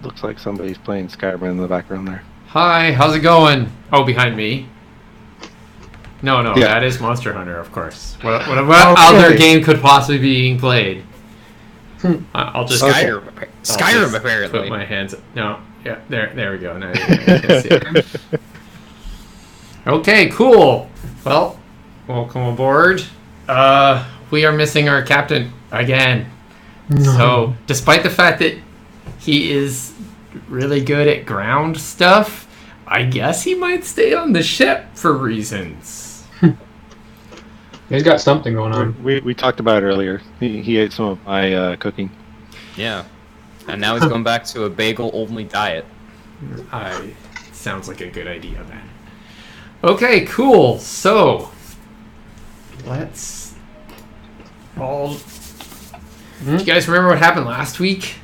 Looks like somebody's playing Skyrim in the background there. Hi, how's it going? Oh, behind me. No, Yeah. that is Monster Hunter, of course. What other game could possibly be being played? I'll just Skyrim apparently. Put my hands. No, yeah, there we go. Now you can see it. Okay, cool. Well, welcome aboard. We are missing our captain again. So, despite the fact that he is really good at ground stuff, I guess he might stay on the ship for reasons. He's got something going on. We talked about it earlier. He ate some of my cooking. Yeah. And now he's going back to a bagel-only diet. Sounds like a good idea, then. Okay, cool. So, let's all... Do you guys remember what happened last week?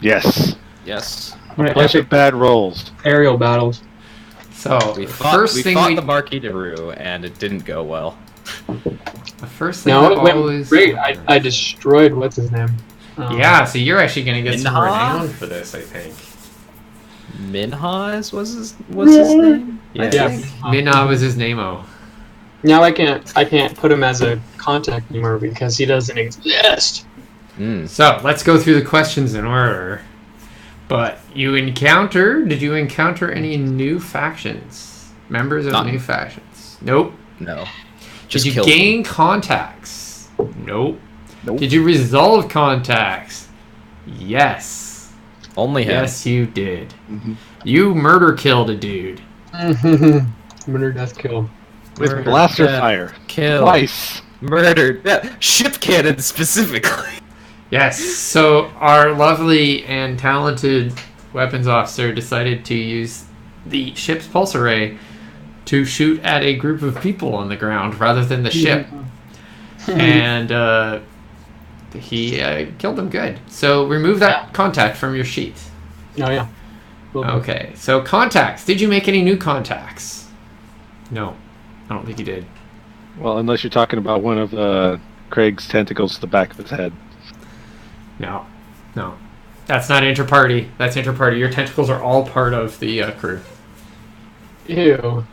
Yes. Yes. Epic bad rolls. Aerial battles. So, We the fought first the Marquis de Rue, and it didn't go well. The first thing No, that it went always great. I destroyed what's his name. Yeah, so you're actually going to get some Minha? renown for this, I think. Minhas was his name? Yeah. Minna was his name-o. Now I can't put him as a contact anymore because he doesn't exist. So, let's go through the questions in order. But did you encounter any new factions? Members of None. new factions? Nope. No. Did you killed gain contacts? Nope. Nope. Did you resolve contacts? Yes. him. Only him. Yes, you did. Mhm. You murder killed a dude. Murder, death, kill. With Murder, blaster death, fire. Kill. Twice. Murdered. Yeah. Ship cannon specifically. Yes, so our lovely and talented weapons officer decided to use the ship's pulse array to shoot at a group of people on the ground rather than the ship. And he killed them good. So remove that contact from your sheet. Oh yeah. Okay, so contacts. Did you make any new contacts? No, I don't think you did. Well, unless you're talking about one of Craig's tentacles to the back of his head. No. That's not inter-party. That's inter-party. Your tentacles are all part of the crew. Ew.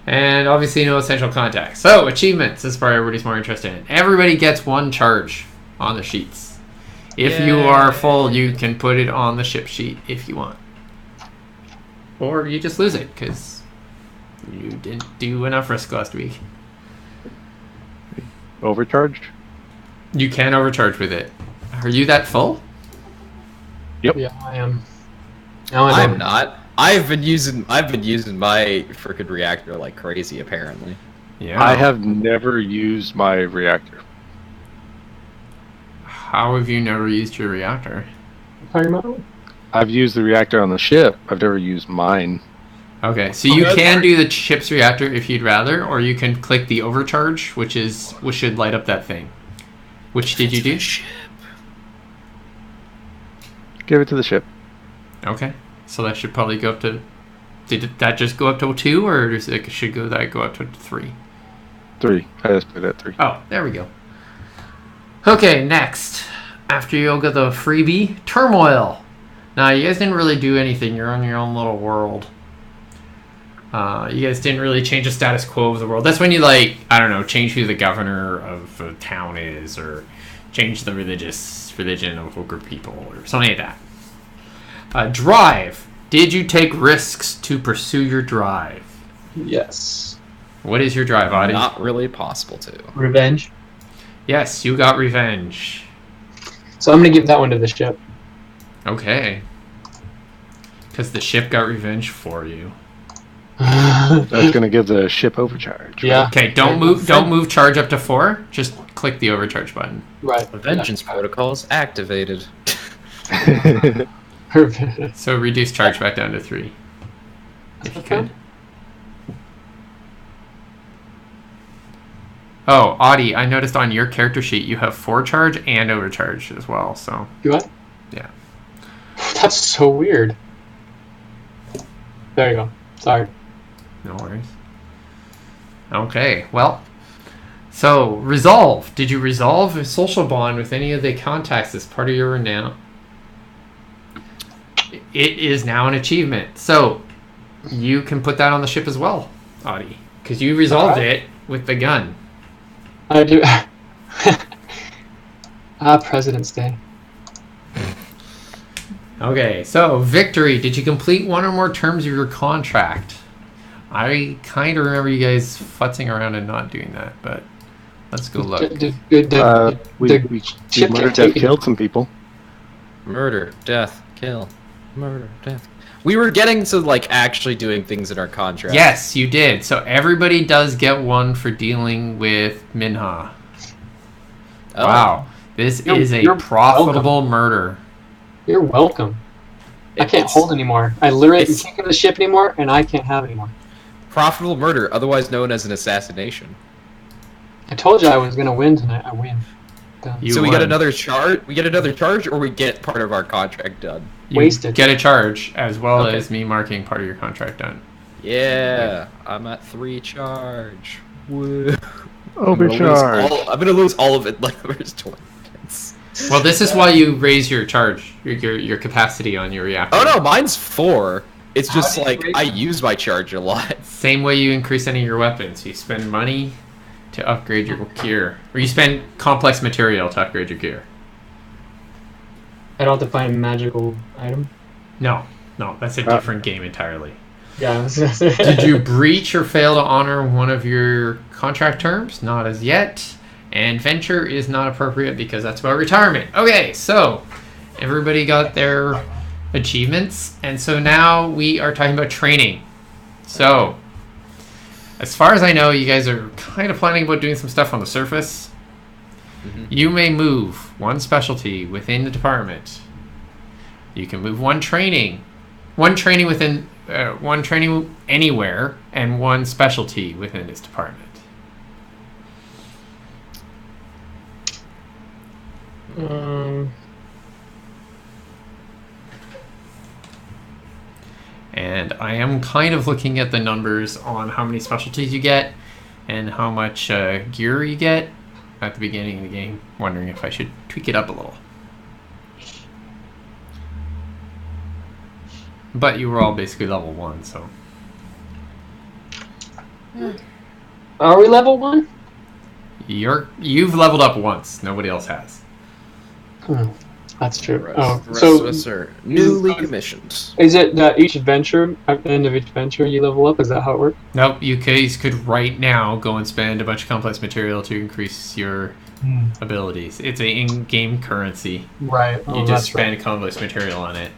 And obviously no essential contacts. So, achievements. This is part everybody's more interested in. Everybody gets one charge on the sheets. If you are full, you can put it on the ship sheet if you want. Or you just lose it, because you didn't do enough risk last week. Overcharged? You can overcharge with it. Are you that full? Yep. Yeah, I am. No, I I'm don't. not. I've been using my frickin' reactor like crazy apparently. Yeah. I have never used my reactor. How have you never used your reactor? Talking about? I've used the reactor on the ship. I've never used mine. Okay, so you can do the ship's reactor if you'd rather, or you can click the overcharge, which should light up that thing. Which did you do? Give it to the ship. Okay, so that should probably go up to. Did that just go up to 2, or does it should go up to 3? 3. I just put it at 3. Oh, there we go. Okay, next. After you get the freebie, turmoil. Now, you guys didn't really do anything. You're on your own little world. You guys didn't really change the status quo of the world. That's when you, change who the governor of a town is, or change the religion of a group of people, or something like that. Drive. Did you take risks to pursue your drive? Yes. What is your drive, Adi? Not really possible to. Revenge. Yes, you got revenge. So I'm gonna give that one to the ship. Okay. Because the ship got revenge for you. That's going to give the ship overcharge. Yeah. Okay, don't move charge up to 4. Just click the overcharge button. Right. The vengeance protocols activated. So reduce charge back down to 3. If you could. Oh, Audie, I noticed on your character sheet you have 4 charge and overcharge as well, so. Do what? Yeah. That's so weird. There you go. Sorry. No worries. Okay, well. So, resolve. Did you resolve a social bond with any of the contacts as part of your renown? it is now an achievement. So you can put that on the ship as well, Audie, because you resolved it with the gun. I do. President's Day. Okay, so Victory. Did you complete one or more terms of your contract? I kind of remember you guys futzing around and not doing that, but let's go look. We murdered, death, killed some people. Murder, death, kill. Murder, death. We were getting to, like, actually doing things in our contract. Yes, you did. So everybody does get one for dealing with Minha. Oh. Wow. This is a profitable murder. You're welcome. I can't hold anymore. I literally can't get the ship anymore, and I can't have it anymore. Profitable murder, otherwise known as an assassination. I told you I was gonna win tonight. I win. So we get another charge. We get another charge, or we get part of our contract done. Wasted. Get a charge as well as me marking part of your contract done. Yeah, I'm at 3 charge. Woo. Overcharge. I'm gonna lose all of it like the first 20 minutes. Well, this is why you raise your charge, your capacity on your reactor. Oh no, mine's 4. It's just like I use my charge a lot. Same way you increase any of your weapons. You spend money to upgrade your gear, or you spend complex material to upgrade your gear. I don't have to find a magical item. No, that's a different game entirely. Yeah. Did you breach or fail to honor one of your contract terms? Not as yet. And venture is not appropriate because that's about retirement. Okay, so everybody got their achievements, and so now we are talking about training. So, as far as I know, you guys are kind of planning about doing some stuff on the surface. Mm-hmm. You may move one specialty within the department. You can move one training within one training anywhere, and one specialty within this department. And I am kind of looking at the numbers on how many specialties you get and how much gear you get at the beginning of the game. Wondering if I should tweak it up a little. But you were all basically level 1, so. Are we level 1? You've leveled up once. Nobody else has. That's true. The rest of us are newly commissioned. Is it that each adventure, at the end of each adventure, you level up? Is that how it works? Nope. You guys could right now go and spend a bunch of complex material to increase your abilities. It's an in-game currency. Right. You just spend complex material on it.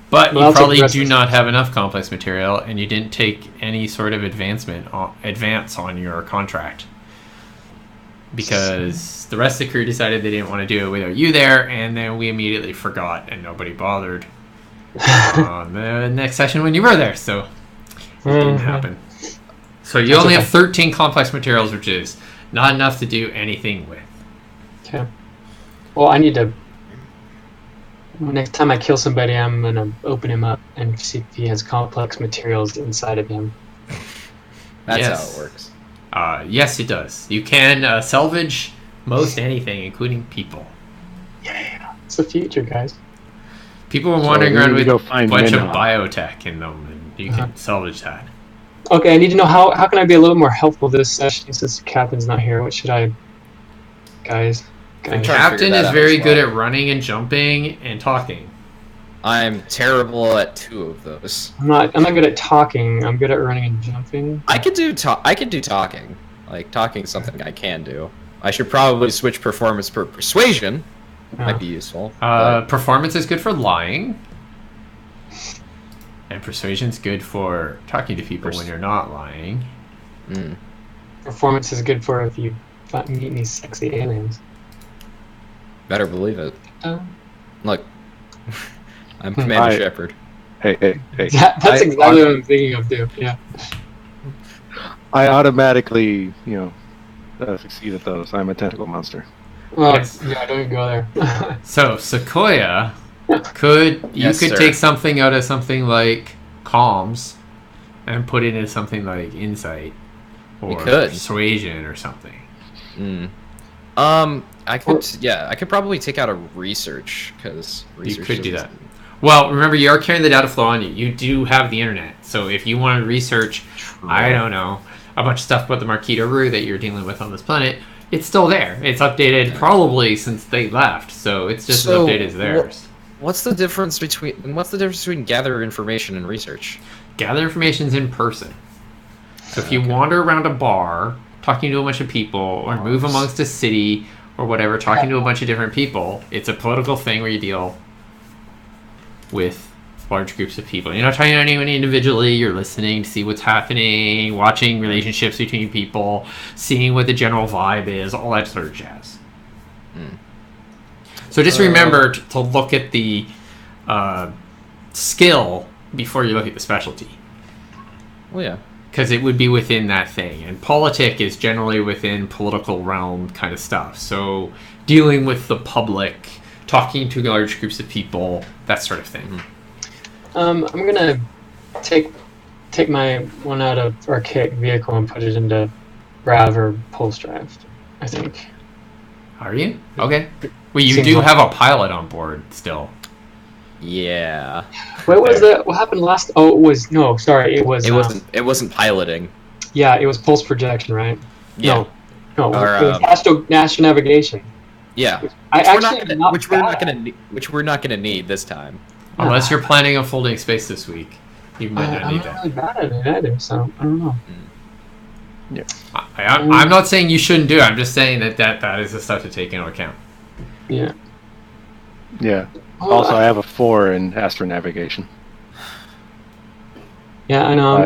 But you probably do not have enough complex material, and you didn't take any sort of advance on your contract. Because the rest of the crew decided they didn't want to do it without you there, and then we immediately forgot, and nobody bothered on the next session when you were there, so it didn't happen. So you only have 13 complex materials, which is not enough to do anything with. Okay. Well, I need to... Next time I kill somebody, I'm going to open him up and see if he has complex materials inside of him. That's how it works. Yes, it does. You can salvage most anything, including people. Yeah, it's the future, guys. People were wandering around with a bunch of biotech in them, and you can salvage that. Okay, I need to know how can I be a little more helpful this session since the captain's not here. What should I... Guys. The captain is very good at running and jumping and talking. I'm terrible at 2 of those. I'm not good at talking. I'm good at running and jumping. I could do talking. Like, talking is something I can do. I should probably switch performance for persuasion. Might be useful. Performance is good for lying. And persuasion's good for talking to people when you're not lying. Performance is good for if you meet any sexy aliens. Better believe it. Look, I'm Commander Shepard. Hey. That's exactly what I'm thinking of, too. Yeah. I automatically, succeed at those. I'm a tentacle monster. Well, yeah, don't go there. So, Sequoia, could take something out of something like comms and put it into something like insight or persuasion or something. I could probably take out a research because you could do that. Well, remember, you are carrying the data flow on you. You do have the internet. So if you want to research, I don't know, a bunch of stuff about the Marquita Rue that you're dealing with on this planet, it's still there. It's updated probably since they left. So it's just as updated as theirs. What's the difference between gather information and research? Gather information's in person. So if you wander around a bar, talking to a bunch of people, or move amongst a city, or whatever, talking to a bunch of different people, it's a political thing where you deal with large groups of people. You're not talking to anyone individually, you're listening to see what's happening, watching relationships between people, seeing what the general vibe is, all that sort of jazz. So just remember to look at the skill before you look at the specialty. Well, yeah. Because it would be within that thing. And politic is generally within political realm kind of stuff. So dealing with the public, talking to large groups of people, that sort of thing. I'm gonna take my one out of archaic vehicle and put it into Rav or Pulse Drive, I think. Are you? Okay. Well, you Seems do like- have a pilot on board still. Yeah. What was that? What happened last? Oh, it was It was. It wasn't piloting. Yeah, it was pulse projection, right? Yeah. No, Or, it was astro navigation. Yeah. I Which we're not bad. gonna need this time. Unless you're planning on folding space this week. You might not I'm need not that. really bad at it either, so I don't know. I'm not saying you shouldn't do it. I'm just saying that is the stuff to take into account. Yeah. Yeah. Oh, Also, I have a 4 in astronavigation. Yeah, I know.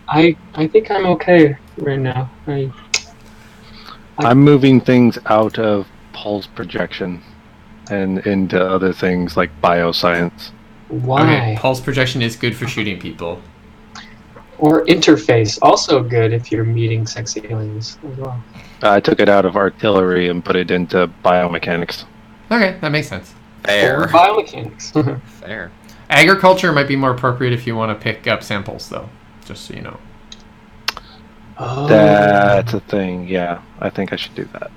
I I think I'm okay right now. I'm moving things out of pulse projection and into other things like bioscience. Why? Okay, pulse projection is good for shooting people. Or interface, also good if you're meeting sexy aliens as well. I took it out of artillery and put it into biomechanics. Okay, that makes sense. Or Fair. biomechanics. Fair. Agriculture might be more appropriate if you want to pick up samples, though. Just so you know. Oh. That's a thing, yeah. I think I should do that.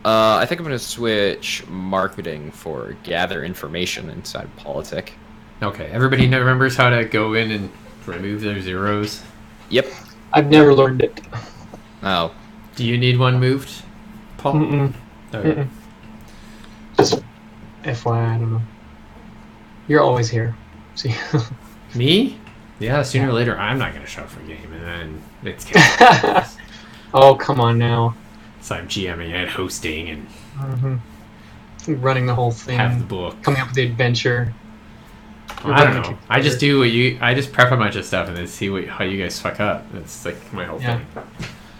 I think I'm gonna switch marketing for gather information inside politic. Okay, everybody remembers how to go in and remove their zeros. Yep. I've never learned it. Oh. Do you need one moved, Paul? Mm-mm. Okay. Mm-mm. Just FYI, I don't know. You're always here. See. Me? Yeah, sooner or later I'm not going to show up for a game, and then it's chaos. Oh, come on now. So I'm GMing and hosting and Running the whole thing. have the book. Coming up with the adventure. I don't know. I just do what you. I just prep a bunch of stuff and then see how you guys fuck up. That's like my whole Yeah.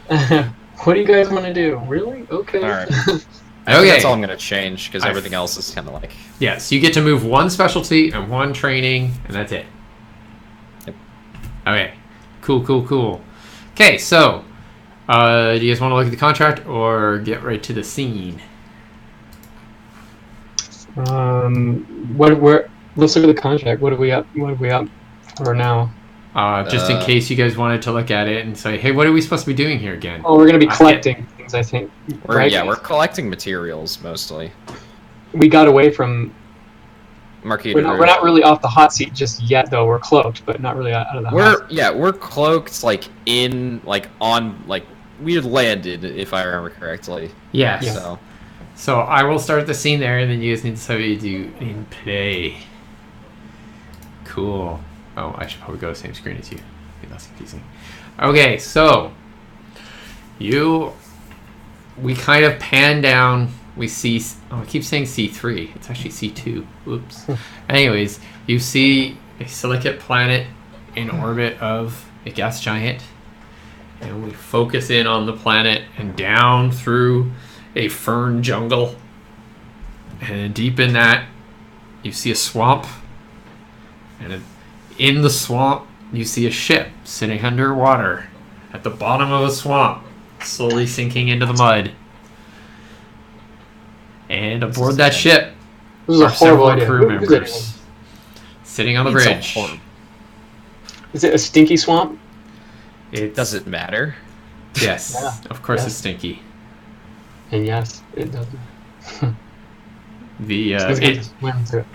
thing. What do you guys want to do? Really? Okay. All right. I think Okay. that's all I'm gonna change because I- everything else is kind of like. Yes, you get to move one specialty and one training, and that's it. Yep. Okay. Cool. Okay, so do you guys want to look at the contract or get right to the scene? Let's look at the contract. What are we up for now? Just in case you guys wanted to look at it and say, hey, what are we supposed to be doing here again? Oh, we're gonna be I collecting things, I think. Right? We're collecting materials mostly. We got away from. Marquita. We're not really off the hot seat just yet, though. We're cloaked, but not really out of the hot seat. We're cloaked we had landed if I remember correctly. Yes. Yeah. So I will start the scene there, and then you guys need to tell me to do in play. Cool. Oh, I should probably go to the same screen as you. Be less confusing. Okay, so we kind of pan down. We see. Oh, I keep saying C3. It's actually C2. Oops. Anyways, you see a silicate planet in orbit of a gas giant, and we focus in on the planet and down through a fern jungle, and deep in that you see a swamp, and in the swamp you see a ship sitting underwater at the bottom of a swamp, slowly sinking into the mud. And aboard that ship This is a are horrible several idea. crew Who's it? members sitting on the It's a bridge. horror. Is it a stinky swamp? It Does it matter? Yes, Yeah. of course Yeah. it's stinky. And yes, it doesn't. The It's gonna swim through it.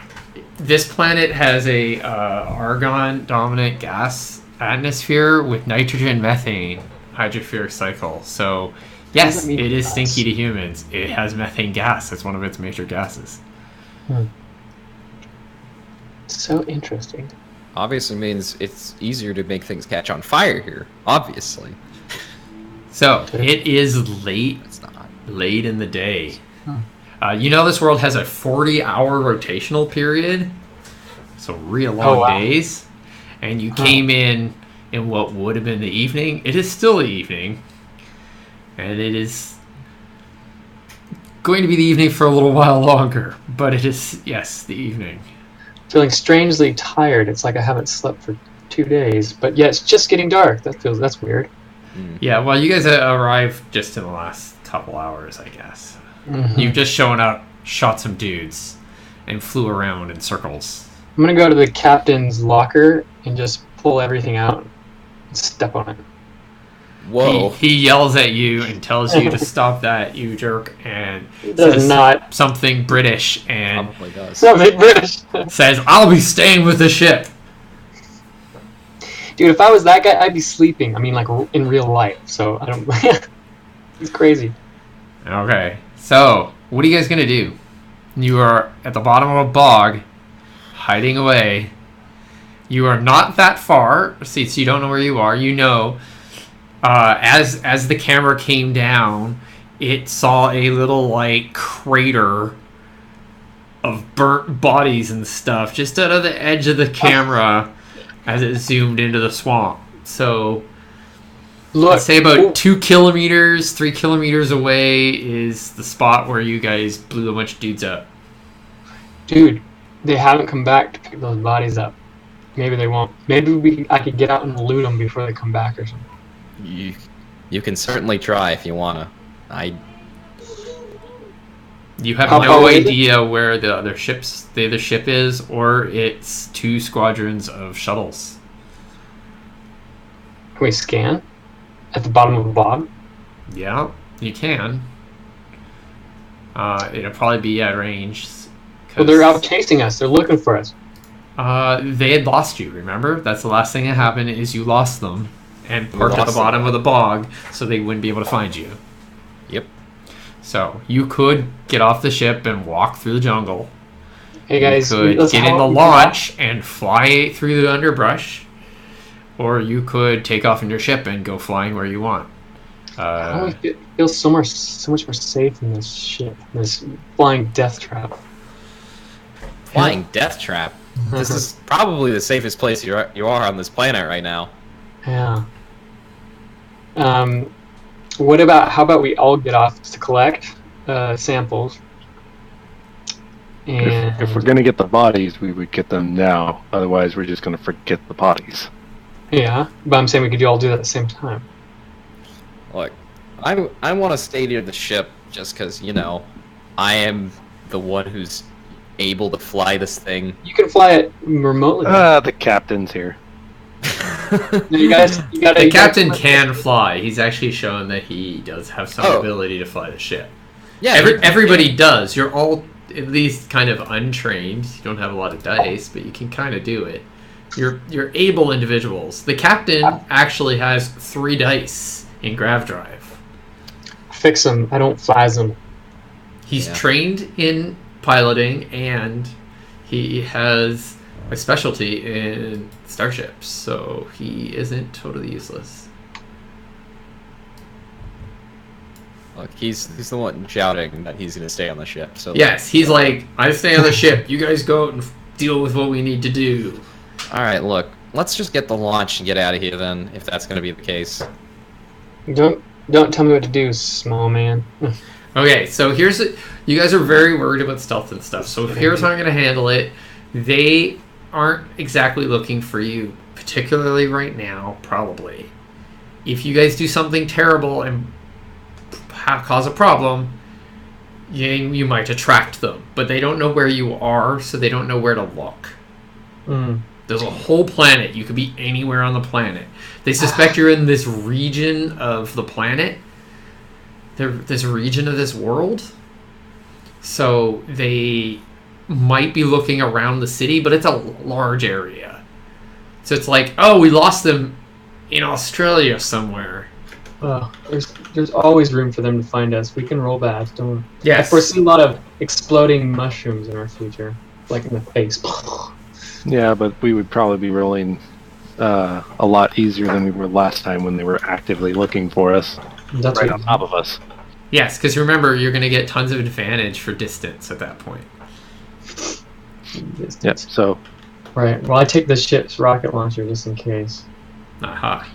This planet has a argon-dominant gas atmosphere with nitrogen methane hydrofluoric cycle. So, yes, mean it is gas? stinky to humans. It has methane gas. That's one of its major gases. So interesting. Obviously means it's easier to make things catch on fire here. Obviously. So, it is late It's not. late in the day. You know this world has a 40-hour rotational period, so real long days, and you came in what would have been the evening. It is still the evening, and it is going to be the evening for a little while longer, but it is, yes, the evening. Feeling strangely tired. It's like I haven't slept for 2 days, but yeah, it's just getting dark. That's weird. Yeah, well, you guys arrived just in the last couple hours, I guess. You've just shown up, shot some dudes, and flew around in circles. I'm gonna go to the captain's locker and just pull everything out and step on it. Whoa. He yells at you and tells you to stop that, you jerk, and Does says not. something British and Probably does. Something British. says, "I'll be staying with the ship." Dude, if I was that guy, I'd be sleeping. I mean, like in real life. So I don't. He's crazy. Okay, so what are you guys gonna do? You are at the bottom of a bog, hiding away. You are not that far. See, so you don't know where you are. You know, as the camera came down, it saw a little like crater of burnt bodies and stuff just out of the edge of the camera as it zoomed into the swamp. So Look, let's say about 2 kilometers, 3 kilometers away is the spot where you guys blew a bunch of dudes up. dude, they haven't come back to pick those bodies up. Maybe they won't. Maybe I could get out and loot them before they come back or something. You can certainly try if you wanna. You have How no far away is it? idea where the other ship is, or it's 2 squadrons of shuttles. Can we scan at the bottom of the bog? Yeah, you can. It'll probably be at range. Well, they're out chasing us. They're looking for us. They had lost you, remember? That's the last thing that happened is you lost them and parked at the lost bottom them. of the bog so they wouldn't be able to find you. Yep. So you could get off the ship and walk through the jungle. Hey guys, You could let's get in the help- launch and fly through the underbrush, or you could take off in your ship and go flying where you want. How do I feel so much more safe in this ship, this flying death trap? Flying death trap. This is probably the safest place you are on this planet right now. Yeah. How about we all get off to collect samples? And If we're gonna get the bodies, we would get them now. Otherwise, we're just gonna forget the bodies. yeah, but I'm saying we could all do that at the same time. Look, I want to stay near the ship just because, you know, I am the one who's able to fly this thing. You can fly it remotely. The captain's here. No, you gotta. The captain can fly. He's actually shown that he does have some Oh. ability to fly the ship. Yeah, Everybody does. You're all at least kind of untrained. You don't have a lot of dice, but you can kind of do it. You're able individuals. The captain actually has 3 dice in Grav Drive. Fix them. I don't flies them. He's Yeah. trained in piloting, and he has a specialty in starships, so he isn't totally useless. Look, he's the one shouting that he's going to stay on the ship. So Yes, he's like, I stay on the ship. You guys go out and deal with what we need to do. All right, look, let's just get the launch and get out of here then, if that's going to be the case. Don't tell me what to do, small man. Okay, so you guys are very worried about stealth and stuff. So here's how I'm going to handle it. They aren't exactly looking for you, particularly right now, probably. If you guys do something terrible and cause a problem, you might attract them. But they don't know where you are, so they don't know where to look. There's a whole planet. You could be anywhere on the planet. They suspect you're in this region of the planet. This region of this world. So they might be looking around the city, but it's a large area. So it's like, oh, we lost them in Australia somewhere. There's always room for them to find us. We can roll back. Don't. Yes. I foresee a lot of exploding mushrooms in our future, like in the face. Yeah, but we would probably be rolling a lot easier than we were last time when they were actively looking for us That's right what on top of us. Yes, because remember, you're going to get tons of advantage for distance at that point. Yep. So Right. Well, I take the ship's rocket launcher just in case. Aha.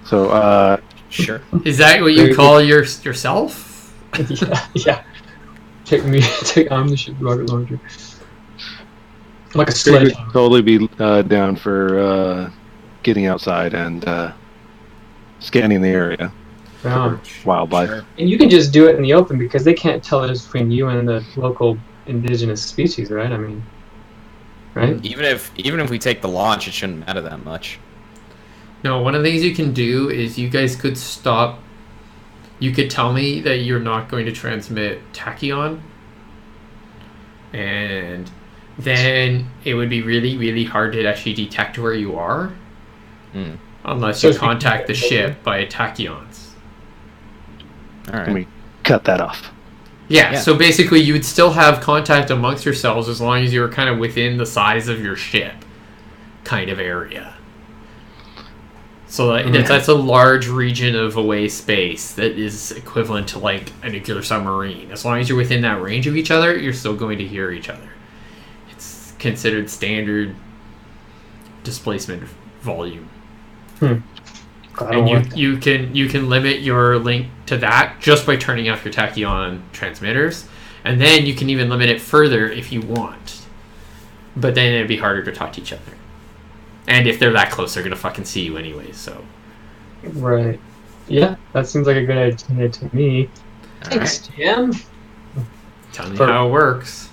so Sure. Is that what you call yourself? Yeah. I'm the ship's rocket launcher. Like a Craig sledge. would totally be down for getting outside and scanning the area Yeah. for wildlife. Sure. And you can just do it in the open because they can't tell the difference between you and the local indigenous species, right? I mean, right? Even if we take the launch, it shouldn't matter that much. No, one of the things you can do is you guys could stop. You could tell me that you're not going to transmit tachyon, and then it would be really, really hard to actually detect where you are unless So you if we contact the can- ship by tachyons. All right. Can we cut that off? Yeah, Yeah. so basically you would still have contact amongst yourselves as long as you were kind of within the size of your ship kind of area. So that's a large region of away space that is equivalent to like a nuclear submarine. As long as you're within that range of each other, you're still going to hear each other. It's considered standard displacement volume. I don't And want you can limit your link to that just by turning off your tachyon transmitters, and then you can even limit it further if you want. But then it'd be harder to talk to each other. And if they're that close, they're gonna fucking see you anyway. So Right. Yeah, that seems like a good idea to me. All Thanks, Jim. tell me For- how it works.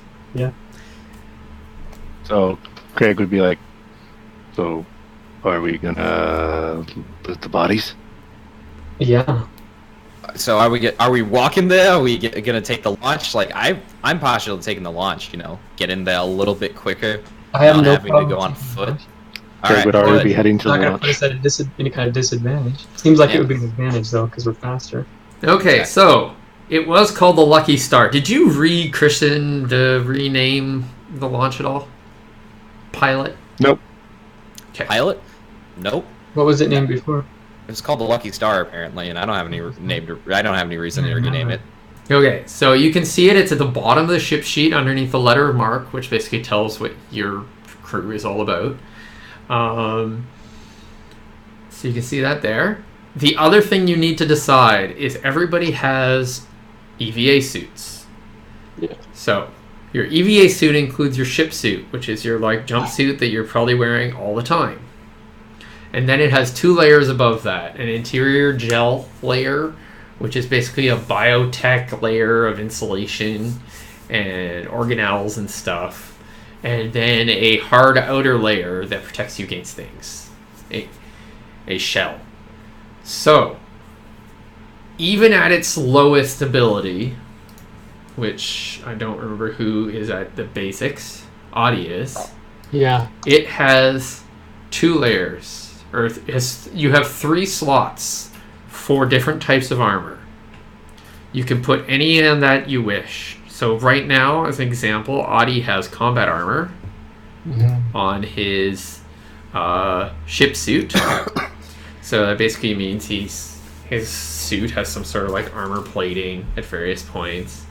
So Craig would be like, so are we gonna loot the bodies? Yeah. So are we walking there? Are we gonna take the launch? Like I'm partial to taking the launch. Get in there a little bit quicker. I have Not no having to problem go on taking foot. that. All Craig right. would already But be heading it's to not the gonna launch. put us at any kind of disadvantage. Seems like Yeah. it would be an advantage though, because we're faster. Okay, so it was called the Lucky Star. Did you rename the launch at all? Pilot. Nope. Okay. Pilot? Nope. What was it named before? It's called the Lucky Star apparently, and I don't have any reason to rename it. Okay, so you can see it. It's at the bottom of the ship sheet underneath the letter of marque, which basically tells what your crew is all about. So you can see that there. The other thing you need to decide is everybody has EVA suits. Yeah. So your EVA suit includes your ship suit, which is your like jumpsuit that you're probably wearing all the time. And then it has two layers above that, an interior gel layer, which is basically a biotech layer of insulation and organelles and stuff, and then a hard outer layer that protects you against things, a shell. So, even at its lowest ability, which I don't remember who is at the basics, Audi is, Yeah. it has two layers. You have 3 slots for different types of armor. You can put any in that you wish. So right now, as an example, Audi has combat armor on his ship suit. So that basically means his suit has some sort of like armor plating at various points.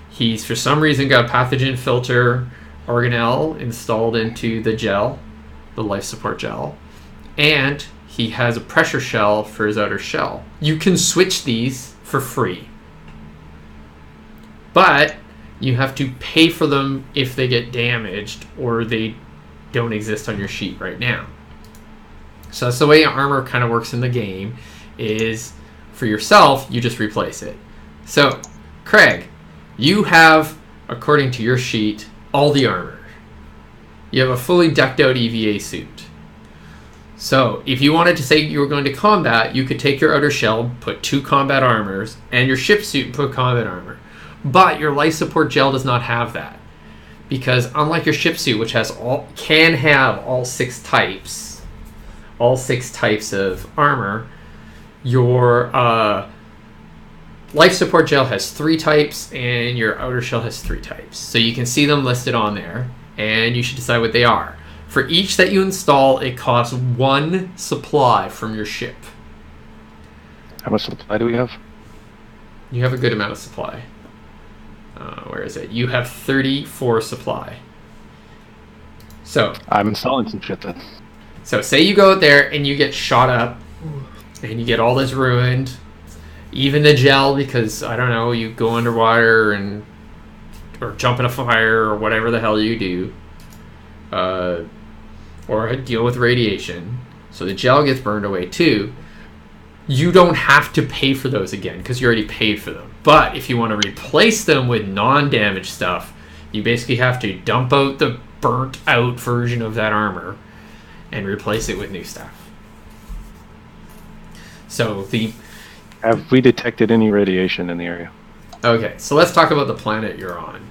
He's for some reason got a pathogen filter organelle installed into the gel, the life support gel, and he has a pressure shell for his outer shell. You can switch these for free, but you have to pay for them if they get damaged or they don't exist on your sheet right now. So that's the way armor kind of works in the game, is for yourself, you just replace it. So, Craig, you have, according to your sheet, all the armor. You have a fully decked out EVA suit. So, if you wanted to say you were going to combat, you could take your outer shell, put 2 combat armors, and your ship suit and put combat armor. But your life support gel does not have that. Because unlike your ship suit, which can have all six types of armor, your life support gel has 3 types, and your outer shell has 3 types. So you can see them listed on there, and you should decide what they are. For each that you install, it costs 1 supply from your ship. How much supply do we have? You have a good amount of supply. Where is it? You have 34 supply. So I'm installing some shit then. So say you go out there and you get shot up, and you get all this ruined, even the gel, because I don't know, you go underwater or jump in a fire or whatever the hell you do, or deal with radiation. So the gel gets burned away too. You don't have to pay for those again because you already paid for them. But if you want to replace them with non-damage stuff, you basically have to dump out the burnt out version of that armor and replace it with new stuff. So Have we detected any radiation in the area? Okay, so let's talk about the planet you're on.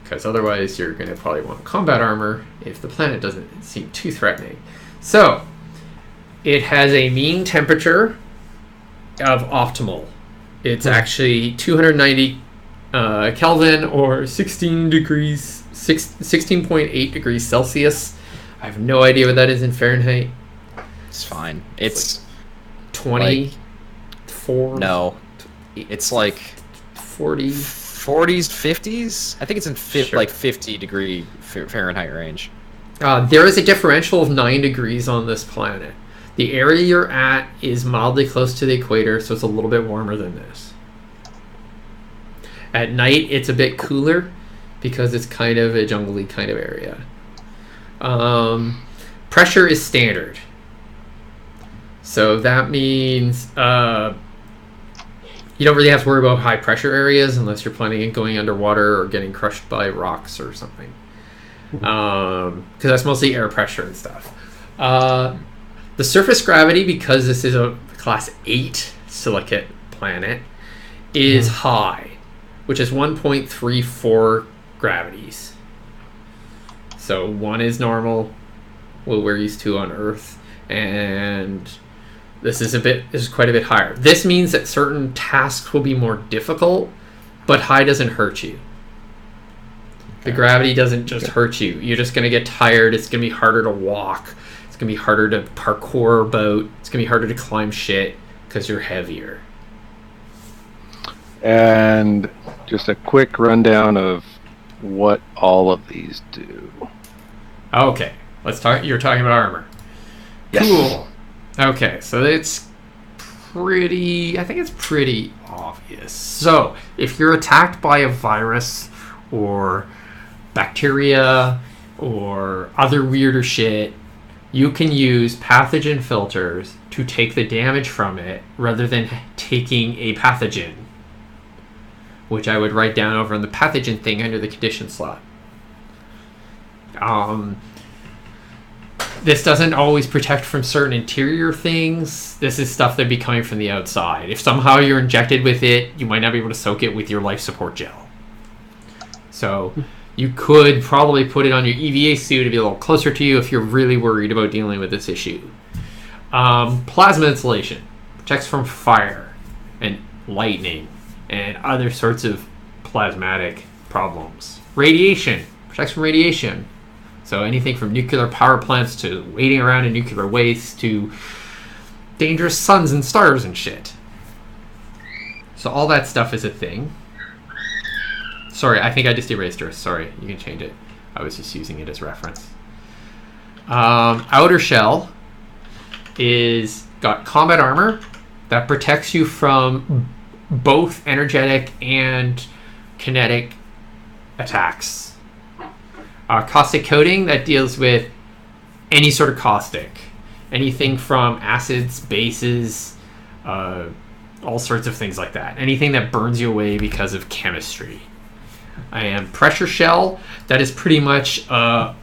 Because otherwise you're going to probably want combat armor if the planet doesn't seem too threatening. So, it has a mean temperature of optimal. It's actually 290 Kelvin or 16.8 degrees Celsius. I have no idea what that is in Fahrenheit. It's fine. It's 24. No, it's like 40. 40s, 50s. I think it's in Sure. like 50 degree Fahrenheit range. There is a differential of 9 degrees on this planet. The area you're at is mildly close to the equator, so it's a little bit warmer than this. At night, it's a bit cooler because it's kind of a jungly kind of area. Pressure is standard. So that means you don't really have to worry about high pressure areas unless you're planning on going underwater or getting crushed by rocks or something. Because that's mostly air pressure and stuff. The surface gravity, because this is a class 8 silicate planet, is high, which is 1.34 gravities. So 1 is normal, what we're used to on Earth, and this is quite a bit higher. This means that certain tasks will be more difficult, but high doesn't hurt you. The gravity doesn't just hurt you. You're just going to get tired. It's going to be harder to walk. It's going to be harder to parkour about. It's going to be harder to climb shit because you're heavier. And just a quick rundown of what all of these do. Okay, let's talk. You're talking about armor. Yes. Cool. Okay, so I think it's pretty obvious. So, if you're attacked by a virus or bacteria or other weirder shit, you can use pathogen filters to take the damage from it rather than taking a pathogen, which I would write down over on the pathogen thing under the condition slot. This doesn't always protect from certain interior things. This is stuff that'd be coming from the outside. If somehow you're injected with it, you might not be able to soak it with your life support gel. So you could probably put it on your EVA suit to be a little closer to you if you're really worried about dealing with this issue. Plasma insulation protects from fire and lightning and other sorts of plasmatic problems. Radiation protects from radiation. So anything from nuclear power plants to waiting around in nuclear waste to dangerous suns and stars and shit. So all that stuff is a thing. Sorry, I think I just erased her. Sorry, you can change it. I was just using it as reference. Outer shell is got combat armor that protects you from both energetic and kinetic attacks. Caustic coating that deals with any sort of caustic. Anything from acids, bases, all sorts of things like that. Anything that burns you away because of chemistry. And pressure shell, that is pretty much an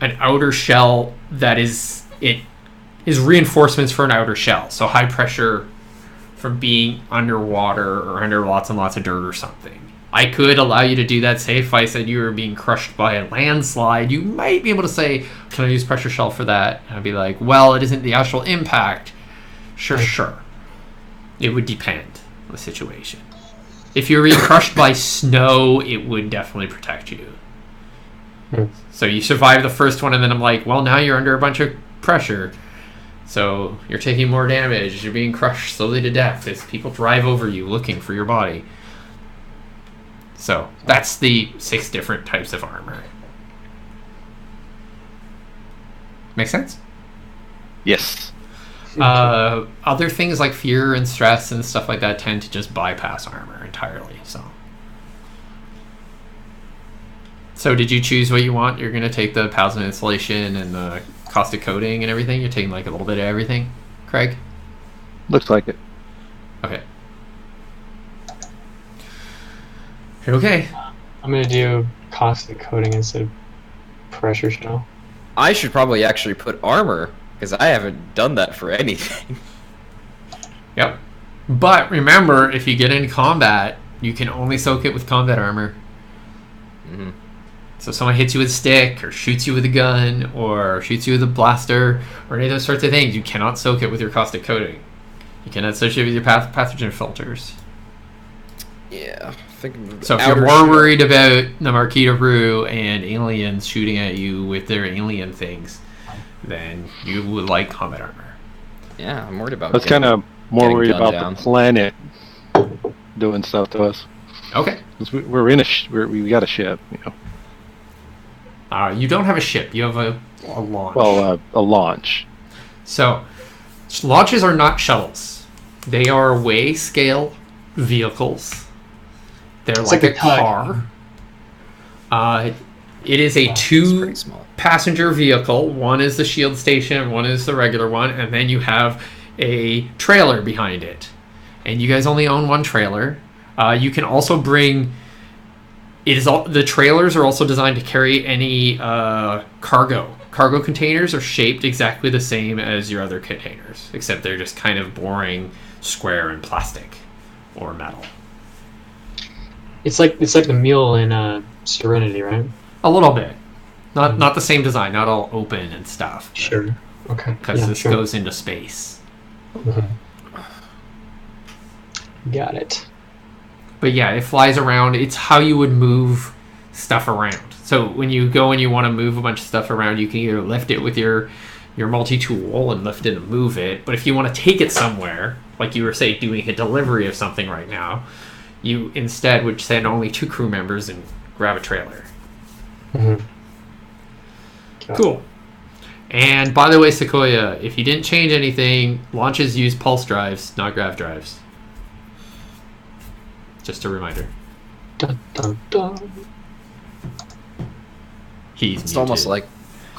outer shell that is reinforcements for an outer shell. So high pressure from being underwater or under lots and lots of dirt or something. I could allow you to do that. Say if I said you were being crushed by a landslide, you might be able to say, can I use pressure shell for that? And I'd be like, well, it isn't the actual impact. Sure. It would depend on the situation. If you were being crushed by snow, it would definitely protect you. So you survive the first one, and then I'm like, well, now you're under a bunch of pressure. So you're taking more damage. You're being crushed slowly to death as people drive over you looking for your body. So that's the 6 different types of armor. Make sense? Yes. Other things like fear and stress and stuff like that tend to just bypass armor entirely. So did you choose what you want? You're going to take the plasma insulation and the caustic coating and everything? You're taking like a little bit of everything, Craig? Looks like it. Okay. Okay. I'm gonna do caustic coating instead of pressure shell. I should probably actually put armor, because I haven't done that for anything. Yep. But remember, if you get into combat, you can only soak it with combat armor. Mm-hmm. So if someone hits you with a stick, or shoots you with a gun, or shoots you with a blaster, or any of those sorts of things, you cannot soak it with your caustic coating. You cannot associate it with your pathogen filters. Yeah. So if you're more worried about the Marquita Rue and aliens shooting at you with their alien things, then you would like combat armor. Yeah, I'm worried about. I was kind of more worried about down. the planet doing stuff to us. Okay. 'Cause we're in we got a ship, you know. You don't have a ship. You have a launch. Well, a launch. So launches are not shuttles. They are weigh scale vehicles. They're like a car. It is a 2-passenger vehicle. One is the shield station, one is the regular one, and then you have a trailer behind it. And you guys only own one trailer. You can also bring. The trailers are also designed to carry any cargo. Cargo containers are shaped exactly the same as your other containers, except they're just kind of boring, square, and plastic or metal. It's like the mule in Serenity, right? A little bit. Not the same design, not all open and stuff. Sure. Okay. Because this goes into space. Mm-hmm. Got it. But yeah, it flies around. It's how you would move stuff around. So when you go and you want to move a bunch of stuff around, you can either lift it with your multi-tool and lift it and move it. But if you want to take it somewhere, like you were, say, doing a delivery of something right now, you instead would send only 2 crew members and grab a trailer. Mm-hmm. Cool. And by the way, Sequoia, if you didn't change anything, launches use pulse drives, not grav drives. Just a reminder. Dun, dun, dun. It's almost like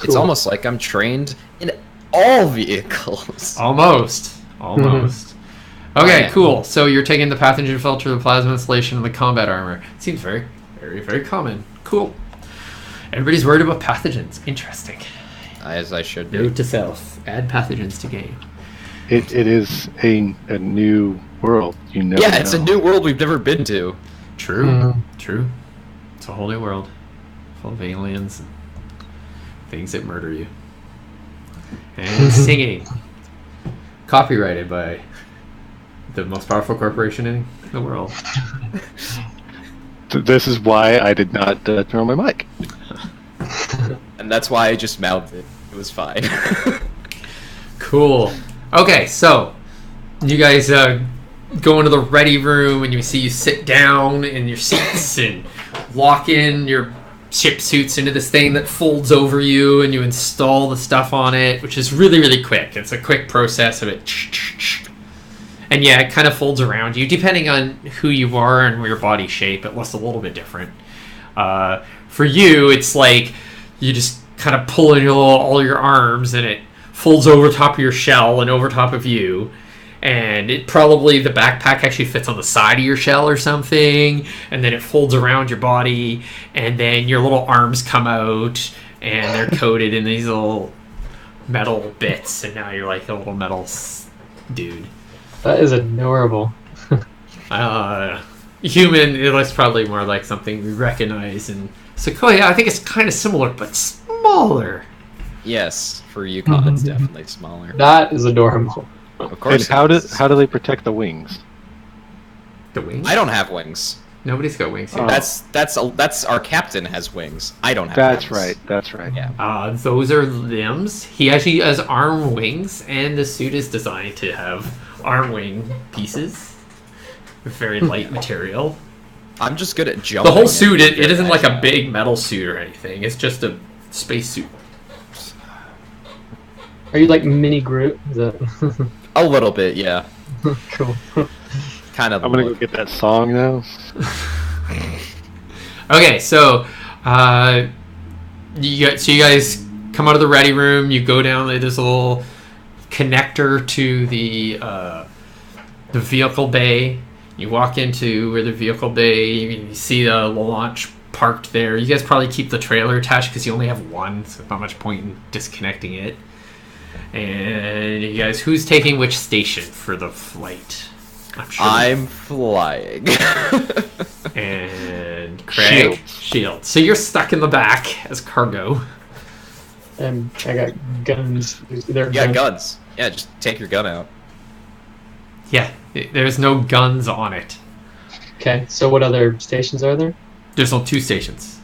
it's almost like I'm trained in all vehicles. Almost. Okay, yeah. Cool. So you're taking the pathogen filter, the plasma insulation, and the combat armor. Seems very, very, very common. Cool. Everybody's worried about pathogens. Interesting. As I should be. Note to self: add pathogens to game. It is a new world. You never know. It's a new world we've never been to. True. True. It's a whole new world, full of aliens and things that murder you. And singing. Copyrighted by the most powerful corporation in the world. This is why I did not turn on my mic. And that's why I just mouthed it. It was fine. Cool. Okay, so you guys go into the ready room and you sit down in your seats and lock in your ship suits into this thing that folds over you, and you install the stuff on it, which is really, really quick. It's a quick process of it. And yeah, it kind of folds around you. Depending on who you are and your body shape, it looks a little bit different. For you, it's like you just kind of pull in all your arms, and it folds over top of your shell and over top of you. And it probably, the backpack actually fits on the side of your shell or something, and then it folds around your body, and then your little arms come out, and they're coated in these little metal bits, and now you're like a little metal dude. That is adorable. Human, it looks probably more like something we recognize. And Sequoia, I think it's kind of similar, but smaller. Yes, for Yukon, it's definitely smaller. That is adorable. Of And course. how it is. do they protect the wings? The wings? I don't have wings. Nobody's got wings here. Oh. That's our captain has wings. I don't have. That's wings. right. That's right. Yeah. Those are limbs. He actually has arm wings, and the suit is designed to have arm wing pieces with very light material. I'm just good at jumping. The whole suit, and it isn't like a agile. big metal suit or anything. It's just a space suit. Are you like mini Groot? Is that A little bit, yeah. cool? Kind of. I'm gonna go get that song now. Okay, so you guys come out of the ready room. You go down this little connector to the vehicle bay. You walk into where the vehicle bay. You see the launch parked there. You guys probably keep the trailer attached because you only have one, so not much point in disconnecting it. And you guys, who's taking which station for the flight? I'm sure. I'm flying. And Craig. Shield. So you're stuck in the back as cargo. And I got guns. There You got guns. Yeah, just take your gun out. Yeah, there's no guns on it. Okay, so what other stations are there? There's only 2 stations.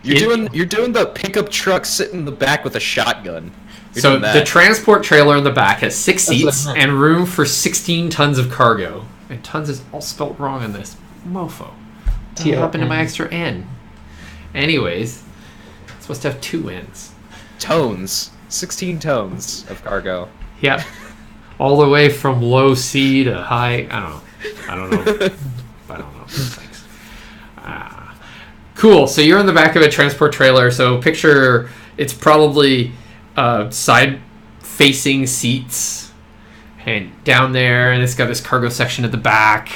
You're doing the pickup truck sitting in the back with a shotgun. You're So doing that. the transport trailer in the back has 6 That's what I seats meant. and room for 16 tons of cargo. And tons is all spelt wrong in this. Mofo. What happened to my extra N? Anyways, it's supposed to have 2 N's. Tones. 16 tones of cargo. Yep. All the way from low C to high. I don't know. I don't know. Thanks. Cool. So you're in the back of a transport trailer. So picture it's probably side-facing seats, and down there, and it's got this cargo section at the back,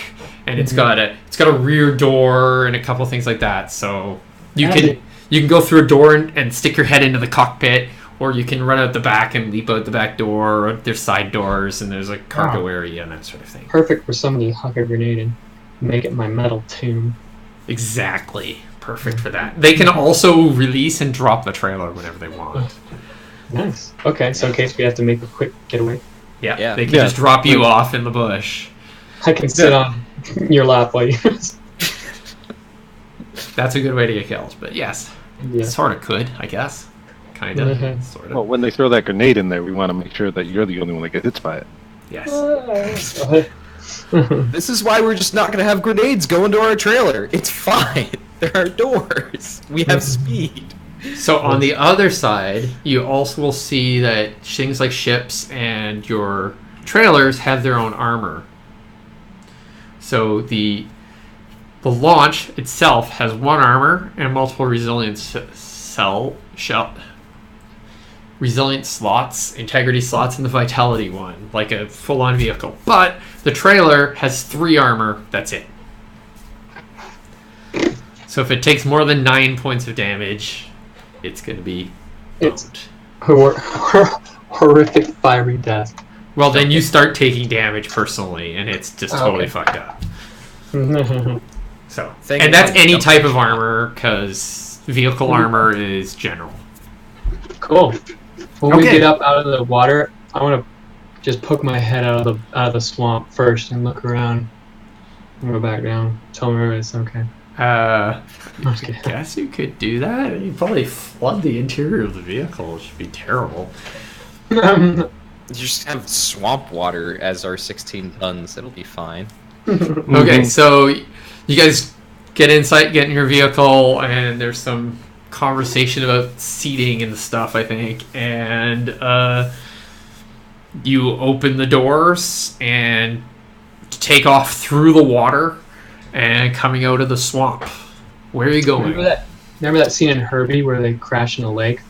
and it's got a rear door and a couple things like that. So you can go through a door and stick your head into the cockpit, or you can run out the back and leap out the back door. Or there's side doors, and there's a cargo area and that sort of thing. Perfect for somebody to huck a grenade and make it my metal tomb. Exactly. Perfect for that. They can also release and drop the trailer whenever they want. Nice. Okay, so in case we have to make a quick getaway, Yeah. They can just drop you off in the bush. I can sit on your lap while you. That's a good way to get killed. But yes, Yeah. sort of could, I guess. Kind of. Mhm. Sort of. Well, when they throw that grenade in there, we want to make sure that you're the only one that gets hit by it. Yes. This is why we're just not going to have grenades go into our trailer. It's fine. There are doors. We have speed. So on the other side, you also will see that things like ships and your trailers have their own armor. So the launch itself has one armor and multiple resilient resilient slots, integrity slots, and the vitality one, like a full-on vehicle. But the trailer has 3 armor. That's it. So if it takes more than 9 points of damage, it's going to be It's- owned. Horrific fiery death. Well, then you start taking damage personally, and it's just totally Okay. fucked up. So, Thank and that's God. any type of armor, because vehicle armor is general. Cool. When we Okay. get up out of the water, I want to just poke my head out of the swamp first and look around. And go back down. Tell me it's okay. Okay. Guess you could do that. You'd probably flood the interior of the vehicle. It should be terrible. You just have swamp water as our 16 tons. It'll be fine. Okay, so you guys get inside, get in your vehicle, and there's some conversation about seating and stuff, I think. And you open the doors and take off through the water and coming out of the swamp. Where are you going? Remember that scene in Herbie where they crash in a lake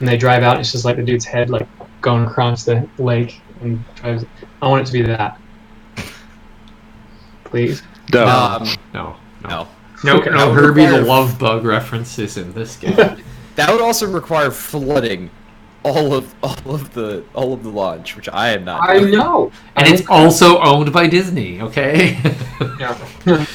and they drive out and it's just like the dude's head like going across the lake and drives. I want it to be that. Please. Um, No. no. No, Okay. no Herbie the Love Bug references in this game. That would also require flooding all of the launch, which I am not. I know. And it's also owned by Disney, okay? Yeah.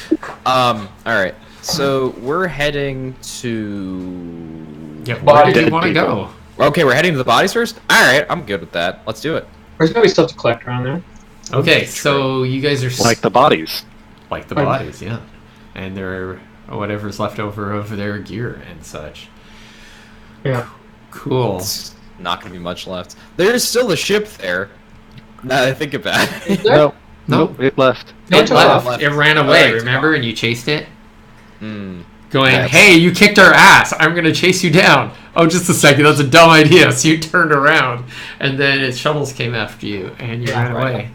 All right. So we're heading to. Yeah, where do you Dead want to people. go? Okay, we're heading to the bodies first. All right, I'm good with that. Let's do it. There's gotta be stuff to collect around there. Okay, so you guys are Like the bodies. like the bodies, yeah, and their whatever's left over of their gear and such. Yeah. Cool. It's not going to be much left. There's still a ship there. Now that I think about it. No, No. nope, it left. It took left. off. It ran away. Alright, Remember, and you chased it, Hmm. going, Yes. "Hey, you kicked our ass. I'm gonna chase you down." Oh, just a second. That's a dumb idea. So you turned around, and then its shuttles came after you, and you Yeah, ran right. away.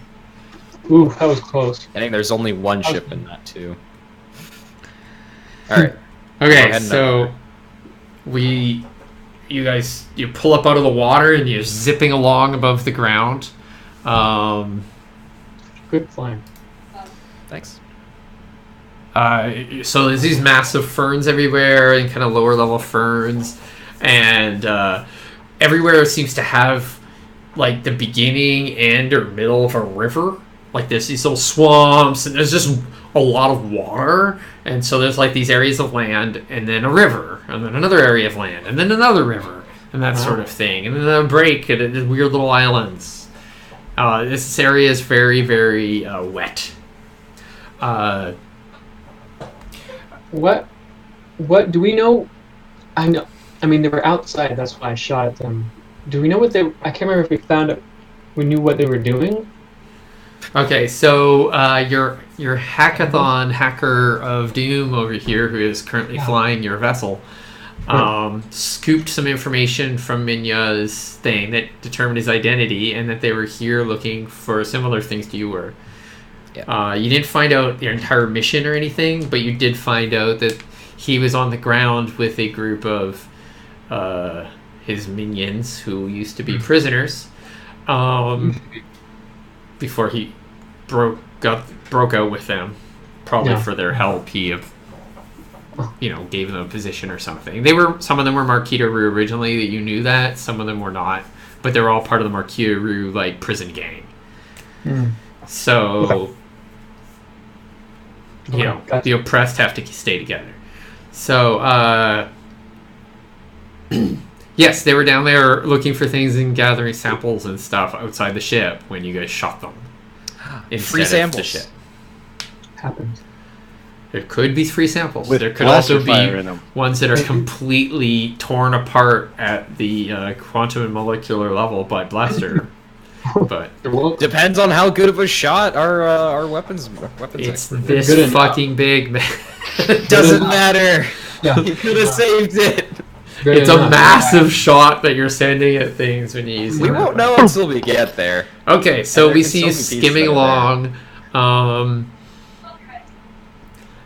Ooh, that was close. I think there's only one ship in that too. All right. We're Okay, heading so you guys, you pull up out of the water and you're zipping along above the ground. Good flying. Thanks. So there's these massive ferns everywhere and kind of lower level ferns, and everywhere seems to have like the beginning, end, or middle of a river. Like there's these little swamps, and there's just a lot of water, and so there's like these areas of land, and then a river, and then another area of land, and then another river, and that sort of thing, and then a break, and then weird little islands. This area is very, very wet. What do we know? I know. I mean, they were outside. That's why I shot at them. Do we know what they? I can't remember if we found it. We knew what they were doing. Okay, so your hackathon hacker of doom over here, who is currently flying your vessel, scooped some information from Minya's thing that determined his identity, and that they were here looking for similar things to you were. Yeah. You didn't find out their entire mission or anything, but you did find out that he was on the ground with a group of his minions who used to be prisoners. Before he broke out with them, probably for their help. He, gave them a position or something. Some of them were Marquitaru originally. That you knew that. Some of them were not, but they're all part of the Marquitaru like prison gang. So, Gotcha. the oppressed have to stay together. So, yes, they were down there looking for things and gathering samples and stuff outside the ship when you guys shot them. Free instead of the samples. ship. Happened. There could be free samples. With There could also blaster fire be in them. ones that are completely torn apart at the quantum and molecular level by blaster. But Depends on how good of a shot our weapons it's expert. this Good enough. fucking big, man. Doesn't matter. Yeah. You could have saved it. Good It's a enough. massive shot that you're sending at things when you use We it. won't know until we get there. Okay, so And we there see can you still be pieces skimming that are along.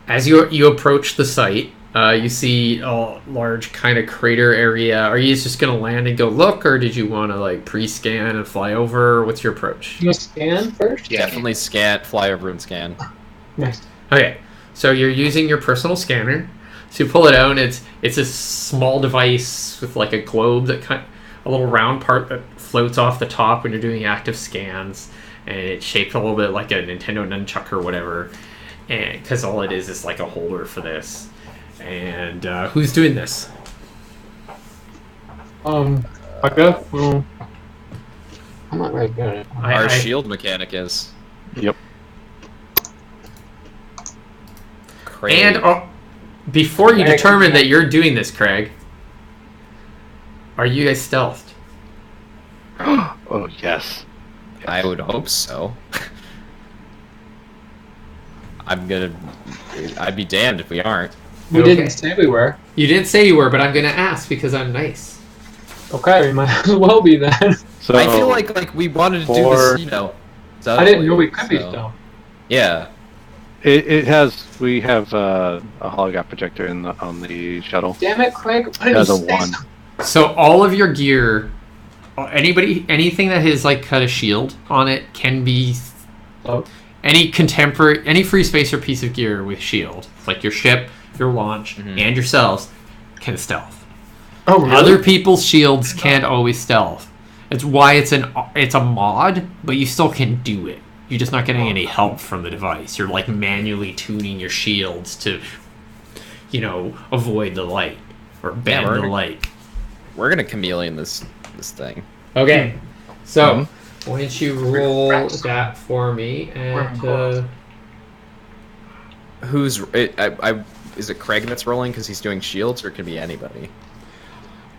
As you approach the site, you see a large kind of crater area. Are you just going to land and go look, or did you want to like pre-scan and fly over? What's your approach? You want to scan first? Definitely fly over and scan. Nice. Okay, so you're using your personal scanner. So you pull it out, and it's a small device with like a globe a little round part that floats off the top when you're doing active scans, and it's shaped a little bit like a Nintendo nunchuck or whatever. And because all it is like a holder for this. And who's doing this? Okay. Well, I'm not very good at it. Our shield mechanic is. Yep. Crazy. And before you determine that you're doing this, Craig, are you guys stealthed? Oh, yes. I would hope so. I'd be damned if we aren't. We Okay. didn't say we were. You didn't say you were, but I'm going to ask because I'm nice. Okay, we might as well be then. So I feel like we wanted to do for- this, I didn't know we could be so- still. Yeah. we have a holograph projector on the shuttle. Damn it, Craig! Why It didn't has you a say 1. so? So all of your gear, anything that has like cut a shield on it can be Oh, any free space or piece of gear with shield, like your ship, your launch, and yourselves, can stealth. Oh, really? Other people's shields can't always stealth. It's why it's a mod, but you still can do it. You're just not getting any help from the device. You're like manually tuning your shields to, avoid the light or bend the light. We're gonna chameleon this thing. Okay, so why don't you roll that for me? And Who's is it Craig that's rolling because he's doing shields, or it could be anybody?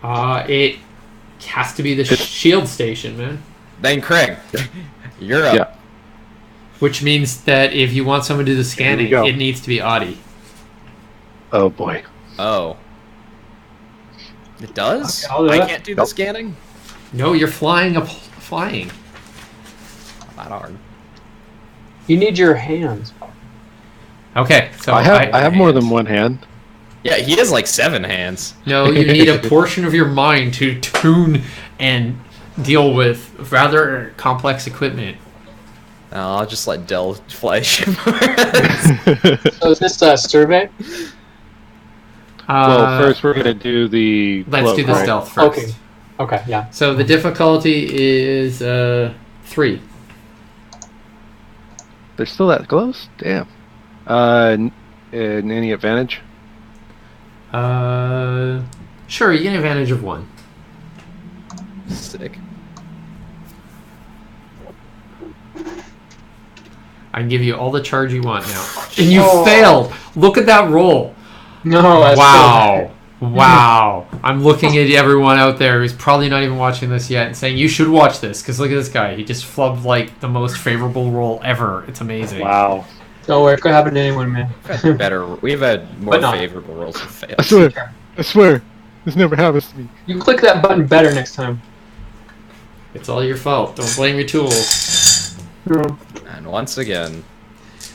it has to be the shield station, man. Then Craig, you're up. Yeah. Which means that if you want someone to do the scanning, go. it needs to be Audie. Oh boy. Oh. It does? Okay, I'll do I that. can't do the scanning? No, you're flying. Not hard. You need your hands. Okay, so I have more than one hand. Yeah, he has like 7 hands. No, you need a portion of your mind to tune and deal with rather complex equipment. I'll just let Del fly So is this a survey? Well, first we're gonna do the. Let's cloak, do the right? stealth first. Okay, yeah. So the difficulty is 3. They're still that close. Damn. Any advantage? Sure, you get an advantage of 1. Sick. I can give you all the charge you want now. And you failed! Look at that roll! No, that's Wow. Wow. I'm looking at everyone out there who's probably not even watching this yet and saying, you should watch this, because look at this guy. He just flubbed like the most favorable roll ever. It's amazing. Wow. Don't worry, it could happen to anyone, man. We've had more But not- favorable rolls than fails. I swear. This never happens to me. You click that button better next time. It's all your fault. Don't blame your tools. No. And once again,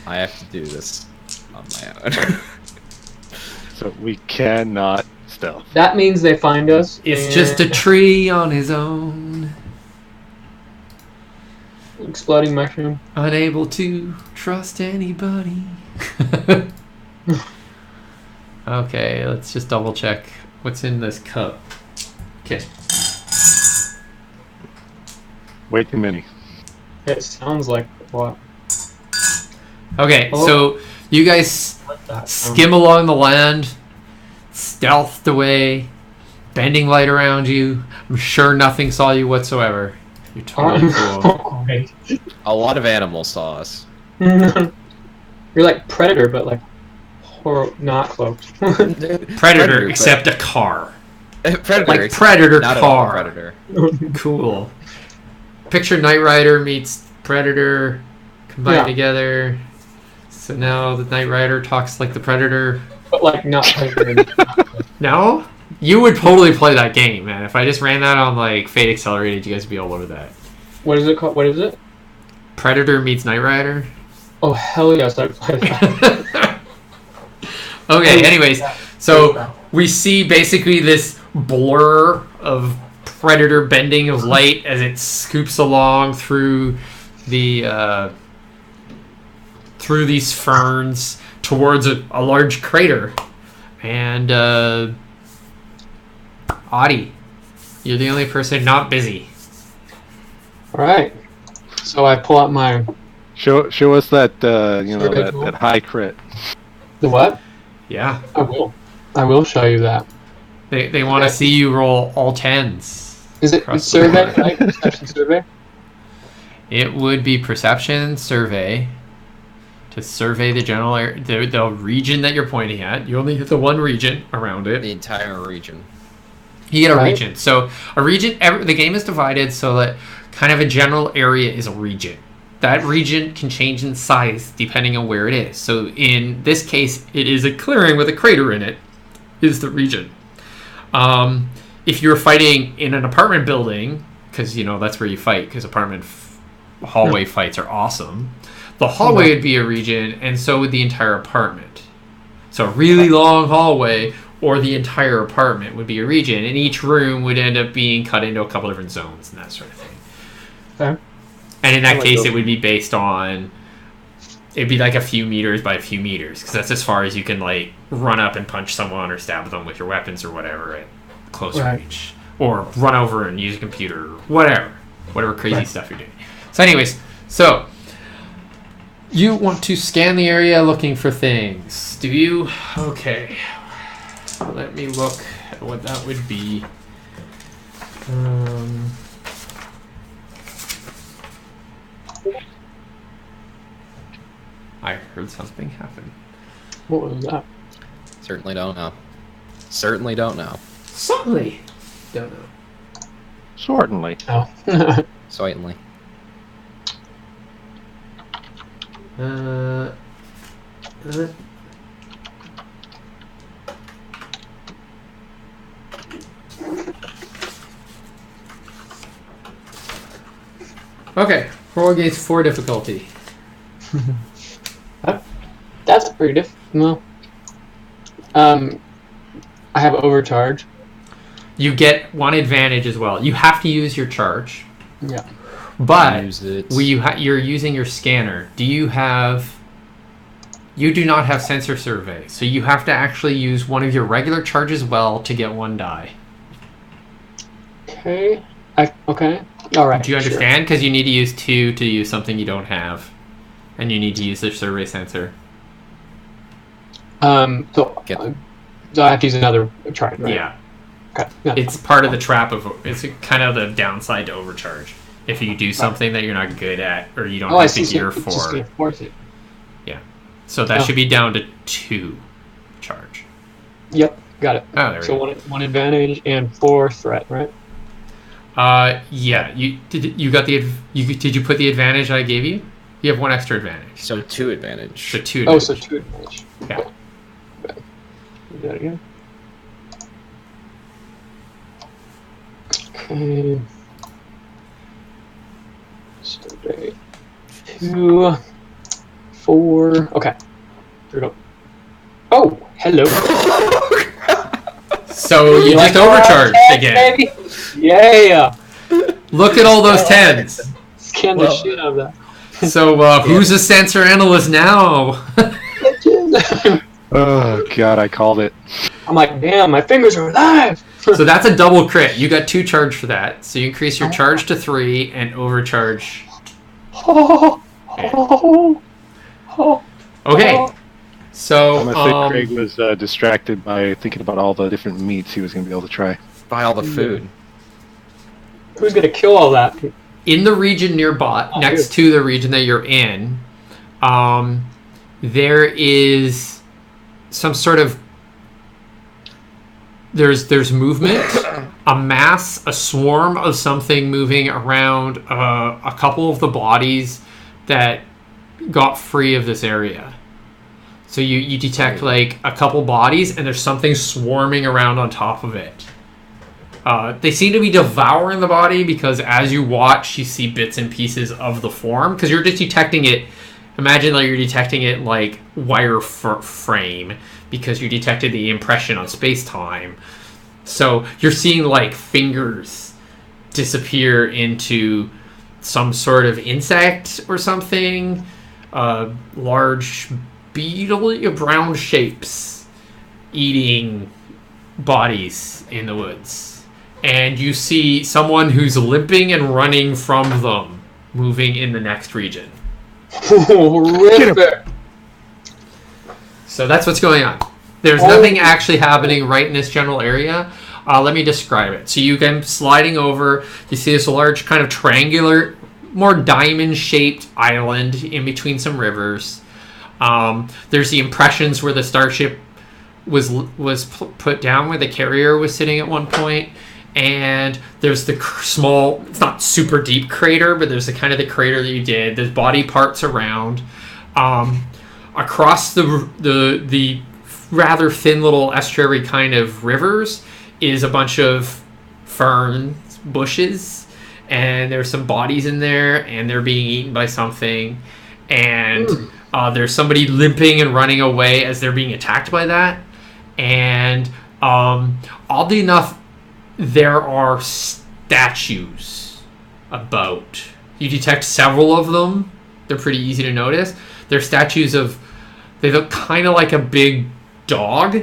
I have to do this on my own. So we cannot stealth. That means they find us. It's and just a tree on his own. exploding mushroom. Unable to trust anybody. Okay, let's just double check what's in this cup. Okay. Way too many. It sounds like what? Okay, Oh. so you guys Like that. skim along the land, stealthed away, bending light around you. I'm sure nothing saw you whatsoever. You're totally cool. Great. A lot of animals saw us. You're like Predator, but like not cloaked. Predator, except a car. Predator, Like except Predator not at all car. Predator. Cool. Picture Knight Rider meets Predator combined together. So now the Knight Rider talks like the Predator. But like not Predator. No? You would totally play that game, man. If I just ran that on like Fate Accelerated, you guys would be all over that. What is it called? What is it? Predator meets Knight Rider. Oh hell yes, I'd play that. Okay, anyways, so we see basically this blur of Predator bending of light as it scoops along through the through these ferns towards a large crater. And Audie, you're the only person not busy. Alright. So I pull out my Show us that Survey tool. that high crit. the what? Yeah, I will. I will show you that. they want to see you roll all 10s. Is it Across the survey? board. Like perception survey? It would be perception survey to survey the general the region that you're pointing at. You only hit the one region around it. The entire region. You get a Right. region. So a region. The game is divided so that kind of a general area is a region. That region can change in size depending on where it is. So in this case, it is a clearing with a crater in it. Is the region. If you're fighting in an apartment building, because that's where you fight, because apartment hallway fights are awesome. The hallway would be a region, and so would the entire apartment. So a really long hallway or the entire apartment would be a region, and each room would end up being cut into a couple different zones and that sort of thing. Okay. And in that like case, those. it would be based on. It'd be like a few meters by a few meters, because that's as far as you can like run up and punch someone or stab them with your weapons or whatever at close Right. range, or run over and use a computer, or whatever crazy Right. stuff you're doing. So, anyways, you want to scan the area looking for things. Do you? Okay. Let me look at what that would be. I heard something happen. What was that? Certainly don't know. Certainly don't know. Certainly. Don't know. Certainly. Oh. Certainly. Uh, okay. Roll against 4 difficulty. That's pretty difficult. Well, I have overcharge. You get 1 advantage as well. You have to use your charge, Yeah. but Use it. you're using your scanner. You do not have sensor survey, so you have to actually use one of your regular charges well to get 1 die. Okay. Okay. All right. Do you understand? Because you need to use 2 to use something you don't have, and you need to use the survey sensor. Sure. So I have to use another charge, right? Yeah. Okay. Yeah. It's part of the trap of it's kind of the downside to overcharge. If you do something that you're not good at or you don't I have see. the gear So it's just for, gonna force it. so that Oh. should be down to 2 charge. Yep. Got it. Oh, there we So go. one advantage and 4 threat, right? Yeah. Did you put the advantage I gave you? You have 1 extra advantage. So 2 advantage. So 2 Oh, advantage. so 2 advantage. Yeah. Do that again. Okay. Survey. 2, 4. Okay. Here we go. Oh, hello. So you Like, just overcharged "Oh, again. baby." Yeah. Look at all those 10s. Scan the shit out of that. So who's a sensor analyst now? Oh god, I called it. I'm like, damn, my fingers are alive. So that's a double crit. You got 2 charge for that. So you increase your charge to 3 and overcharge. Oh, oh, oh. Okay. So I think Craig was distracted by thinking about all the different meats he was going to be able to try. Buy all the food. Who's gonna kill all that? in the region nearby, next to the region that you're in, there is some sort of there's movement, a mass, a swarm of something moving around a couple of the bodies that got free of this area. So you detect like a couple bodies, and there's something swarming around on top of it. They seem to be devouring the body because as you watch, you see bits and pieces of the form. Because you're just detecting it. Imagine like you're detecting it like wireframe because you detected the impression on space-time. So you're seeing like fingers disappear into some sort of insect or something. Large beetle, brown shapes eating bodies in the woods. And you see someone who's limping and running from them, moving in the next region. Horrific. So that's what's going on. There's nothing actually happening right in this general area. Let me describe it. So you can sliding over. You see this large kind of triangular, more diamond-shaped island in between some rivers. There's the impressions where the starship was put down, where the carrier was sitting at one point. And there's the small, it's not super deep crater, but there's the kind of the crater that you did. There's body parts around. Across the rather thin little estuary kind of rivers is a bunch of ferns, bushes, and there's some bodies in there, and they're being eaten by something. And there's somebody limping and running away as they're being attacked by that. And oddly enough, there are statues about. You detect several of them. They're pretty easy to notice. They're statues of... They look kind of like a big dog.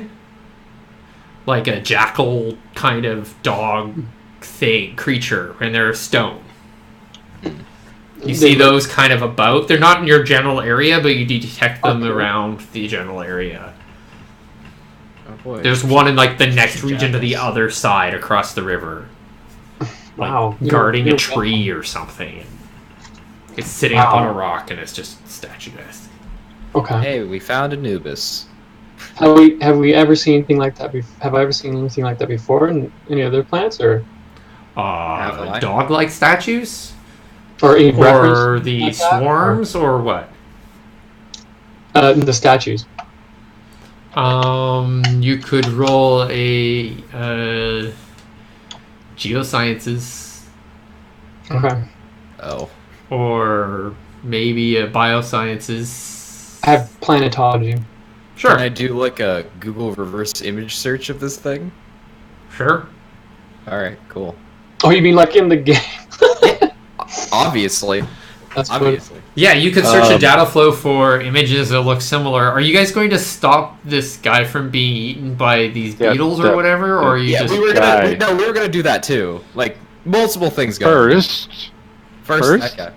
like a jackal kind of dog creature, and they're stone. You see those kind of about. They're not in your general area, but you detect them around the general area. Oh boy. There's one in like the next region to the other side across the river. Like Wow. guarding a tree or something. It's sitting up on a rock and it's just statuesque. Okay. Hey, we found Anubis. Have we ever seen anything like that? Have I ever seen anything like that before in any other planets, or Dog-like statues? or any Or reference the like that, swarms, or what? the statues? You could roll a geosciences, Okay. Oh. or maybe a biosciences. I have planetology. Sure, Can I do like a Google reverse image search of this thing? sure. Alright, cool. Oh, you mean like in the game? Obviously. That's good. Obviously. Yeah, you could search a data flow for images that look similar. Are you guys going to stop this guy from being eaten by these beetles or whatever, or are you Yeah, just? we were gonna do that too. Like multiple things going. First, okay.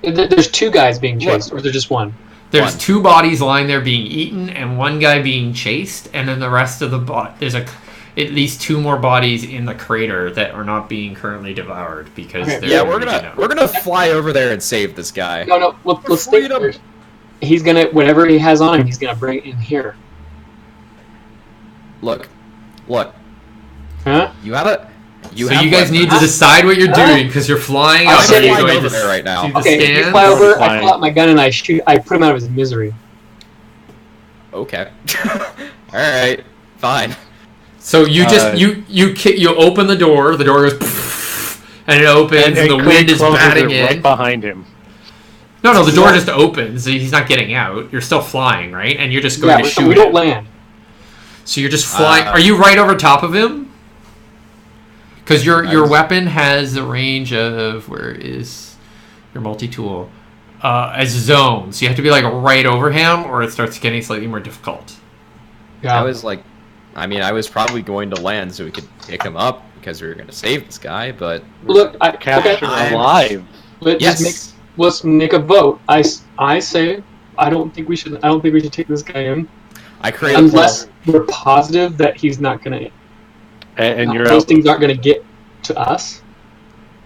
There's two guys being chased, or there's just one? There's One. two bodies lying there being eaten, and one guy being chased, and then the rest of the there's at least two more bodies in the crater that are not being currently devoured because Okay. they're Yeah, region we're gonna fly over there and save this guy. No. Let's think. freedom. He's gonna whatever he has on him, he's gonna bring in here. Look. Huh? You have a. So you guys need to decide what you're doing because you're flying I'm up. Are you flying going over to there right now. do the Okay, you stands? fly over. I Flying. pull out my gun and I shoot. I put him out of his misery. Okay. Alright. Fine. So you just you open the door goes and it opens and the wind is closes batting it in. right behind him. No, the door just opens. So he's not getting out. You're still flying, right? And you're just going to so shoot we don't him. land. So you're just flying. Are you right over top of him? Because your weapon has the range of where is your multi-tool as zone. So you have to be like right over him, or it starts getting slightly more difficult. Yeah. I was probably going to land so we could pick him up because we were going to save this guy, but Look, Captured alive. Let's make a vote. I say I don't think we should take this guy in I created unless we're positive that he's not gonna. And you're those out. things aren't gonna get to us.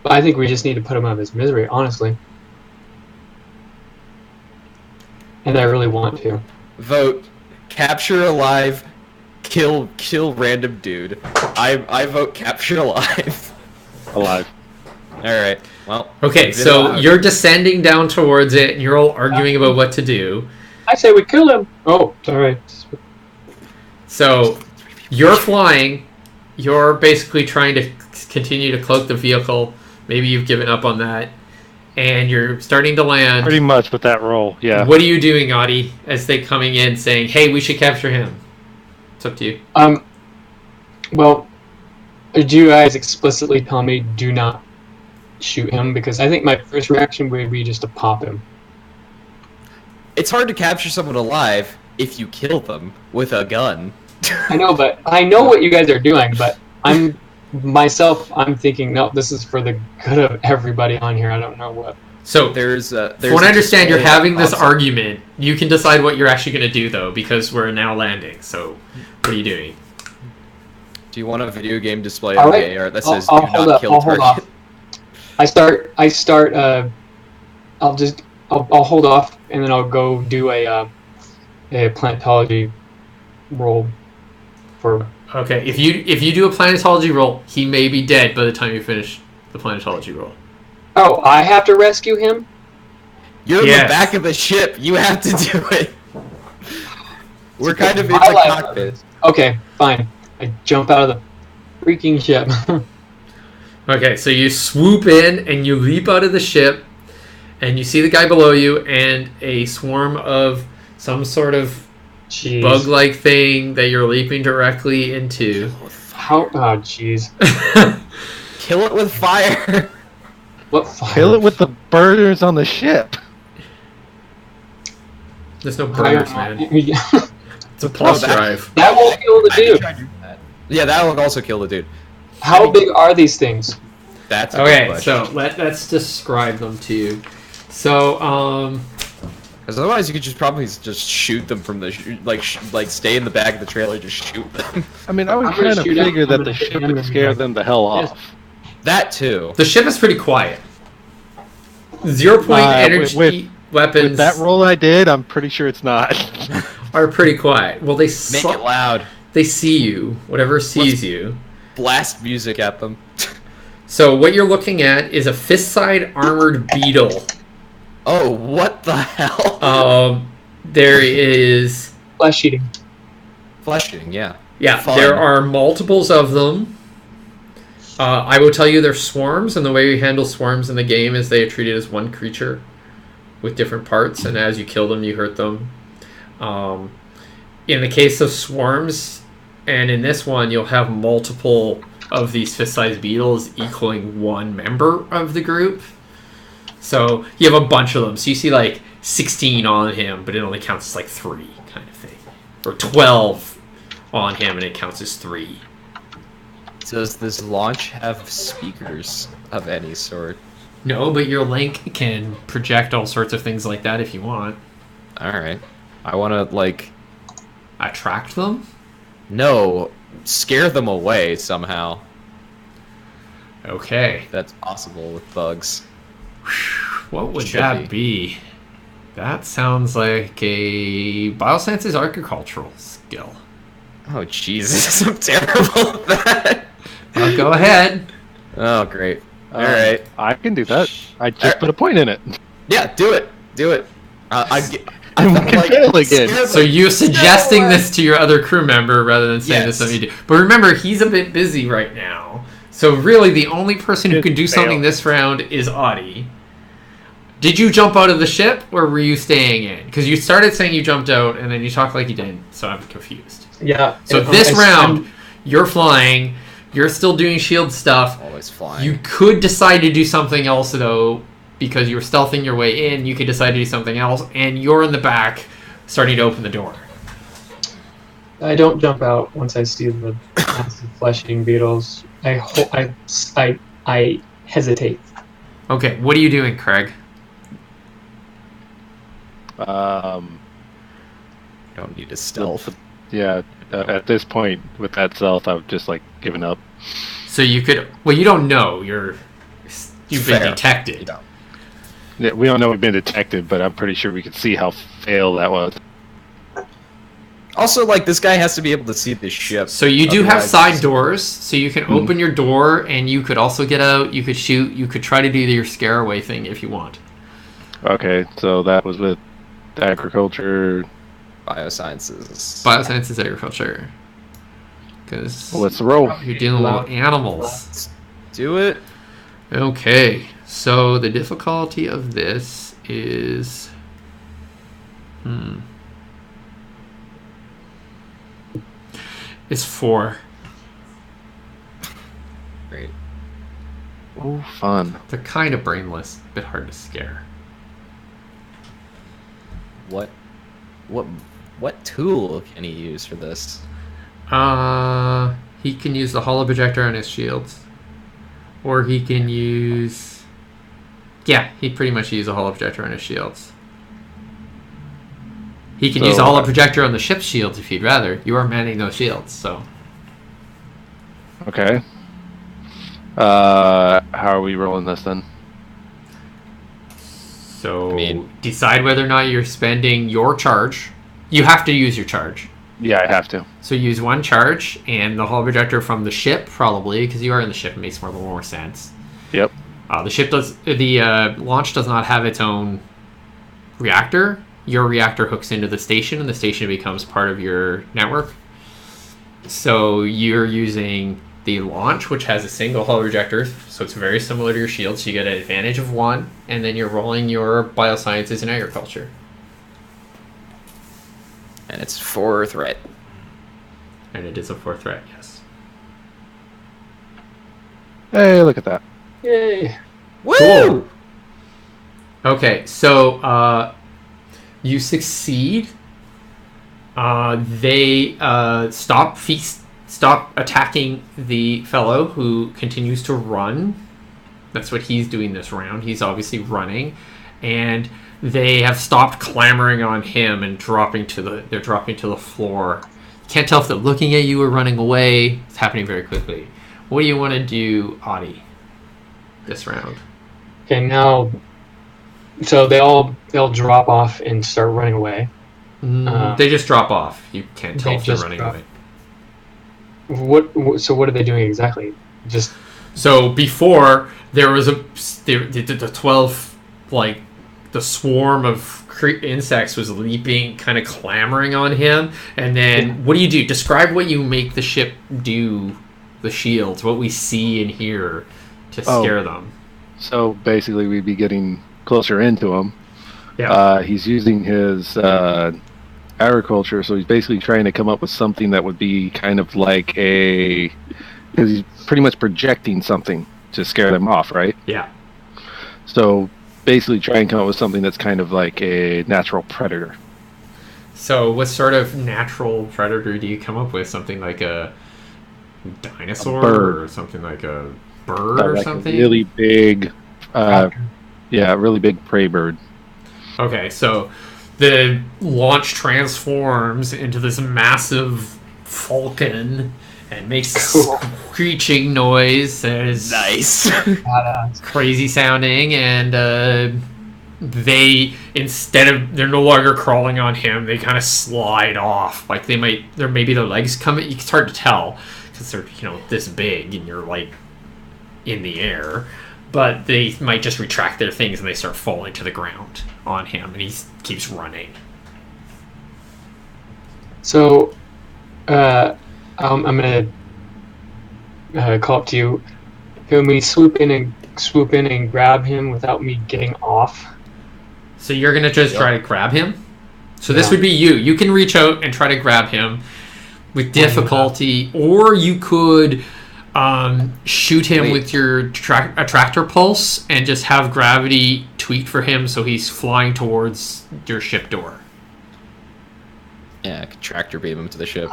But I think we just need to put him out of his misery, honestly. And I really want to. vote capture alive, kill random dude. I vote capture alive. Alive. All right. Well. Okay, we did so it. you're descending down towards it, and you're all arguing about what to do. I say we kill him. Oh, sorry. So you're flying. You're basically trying to continue to cloak the vehicle. Maybe you've given up on that, and you're starting to land. Pretty much with that roll, yeah. What are you doing, Audie, as they coming in saying, "Hey, we should capture him"? It's up to you. Well, did you guys explicitly tell me do not shoot him? Because I think my first reaction would be just to pop him. It's hard to capture someone alive if you kill them with a gun. I know, but I know what you guys are doing, but I'm thinking, no, this is for the good of everybody on here. I don't know what. So, There's from what I understand, you're having this argument. You can decide what you're actually going to do, though, because we're now landing. So, what are you doing? Do you want a video game display All on right. the AR that I'll says "Do hold not up. kill I'll hold target"? off. I start. I'll hold off, and then I'll go do a planetology roll for. Okay, if you do a planetology roll, he may be dead by the time you finish the planetology roll. Oh, I have to rescue him? You're in Yes. the back of the ship. You have to do it. We're kind of in I the like- cockpit. Okay, fine. I jump out of the freaking ship. Okay, so you swoop in and you leap out of the ship, and you see the guy below you and a swarm of some sort of Jeez. bug-like thing that you're leaping directly into. How? Oh, jeez. Kill it with fire. What fire? Kill it with the burners on the ship. There's no burners, man. that It's a plus that- drive. won't be able to do. Try to do that. Yeah, that will also kill the dude. How big are these things? That's a good Okay, question. so let's describe them to you. So, Because otherwise, you could just probably just shoot them from the like stay in the back of the trailer, just shoot them. I mean, I would I'm gonna kind of shoot out figure that from the the ship cannon would scare back. them the hell Yes. off. That too. the ship is pretty quiet. 0 point energy weapons With that roll I did, I'm pretty sure it's not. are pretty quiet. Well, they Make it loud. they see you. Whatever sees you. Blast music at them. So what you're looking at is a fist-side armored beetle. Oh, what the hell? There is... Flesh eating. Flesh eating, yeah. Yeah, Fun. there are multiples of them. I will tell you they're swarms, and the way you handle swarms in the game is they are treated as one creature with different parts, and as you kill them, you hurt them. In the case of swarms, and in this one, you'll have multiple of these fist-sized beetles equaling one member of the group. So you have a bunch of them. So you see like 16 on him, but it only counts as like 3 kind of thing. Or 12 on him, and it counts as 3. Does this launch have speakers of any sort? No, but your link can project all sorts of things like that if you want. Alright. I want to, like... Attract them? No. Scare them away somehow. Okay. That's possible with bugs. What would Should that be? That sounds like a biosciences agricultural skill. Oh, Jesus. I'm terrible at that. Go ahead. Oh, great. Alright. I can do that. I just put a point in it. Yeah, do it. Do it. And we can fail again. So you're suggesting this to your other crew member rather than saying this something you do. But remember, he's a bit busy right now. So really, the only person who can do something this round is Audie. Did you jump out of the ship, or were you staying in? Because you started saying you jumped out, and then you talked like you didn't, so I'm confused. Yeah. So this round, you're flying, you're still doing shield stuff. Always flying. You could decide to do something else, though, because you were stealthing your way in. You could decide to do something else, and you're in the back starting to open the door. I don't jump out once I see the massive flesh-eating beetles. I hesitate. Okay, what are you doing, Craig? Don't need to stealth. Yeah, at this point, with that stealth, I've just, like, given up. So you could... Well, you don't know. You've been Fair. detected. Yeah. Yeah, we don't know we've been detected, but I'm pretty sure we could see how fail that was. Also, like, this guy has to be able to see the ship. So you do have Otherwise, side doors, so you can open your door, and you could also get out. You could shoot. You could try to do your scare away thing if you want. Okay, so that was with agriculture. Biosciences. Biosciences, agriculture. Because Well, let's roll. you're dealing with animals. Let's do it. Okay, so the difficulty of this is... It's 4. Great. Oh, fun. They're kind of brainless, a bit hard to scare. What tool can he use for this? He can use the holo projector on his shields. Or he can use... Yeah, he pretty much use a holo projector on his shields. He can use a holo projector on the ship's shields if he'd rather. You are manning those shields, so... Okay. How are we rolling this then? So, I mean- decide whether or not you're spending your charge. You have to use your charge. Yeah, I have to. So use 1 charge, and the holo projector from the ship, probably, because you are in the ship, it makes more sense. Yep. The launch does not have its own reactor. Your reactor hooks into the station, and the station becomes part of your network. So you're using the launch, which has a single holo projector, so it's very similar to your shield, so you get an advantage of 1, and then you're rolling your biosciences and agriculture. And it's 4 threat. And it is a 4 threat, yes. Hey, look at that. Yay! Woo! Cool. Okay, so you succeed. They stop stop attacking the fellow who continues to run. That's what he's doing this round. He's obviously running, and they have stopped clamoring on him and dropping to the floor. Can't tell if they're looking at you or running away. It's happening very quickly. What do you want to do, Audie, this round? Okay, now, so they'll drop off and start running away. They just drop off. You can't tell They if they're just running drop. away. So what are they doing exactly? Just So before there was the 12, like the swarm of insects was leaping, kind of clamoring on him, and then what do you do? Describe what you make the ship do. The shields, what we see and hear to scare them. So basically, we'd be getting closer into him. Yeah. He's using his agriculture, so he's basically trying to come up with something that would be kind of like because he's pretty much projecting something to scare them off, right? Yeah. So basically, try and come up with something that's kind of like a natural predator. So what sort of natural predator do you come up with? Something like a dinosaur, A bird. or something like a bird, or Like something? a really big, really big prey bird. Okay, so the launch transforms into this massive falcon and makes screeching noise. There's Nice. crazy sounding, and they're no longer crawling on him. They kind of slide off. Like maybe their legs come. It's hard to tell because they're this big and you're like in the air. But they might just retract their things and they start falling to the ground on him, and he keeps running. so. I'm gonna call up to you. Can we swoop in and grab him without me getting off? So you're gonna just try to grab him. So this Yeah. would be you. You can reach out and try to grab him with difficulty, or you could shoot him with your attractor pulse and just have gravity tweak for him so he's flying towards your ship door. Yeah, I could tractor beam him to the ship.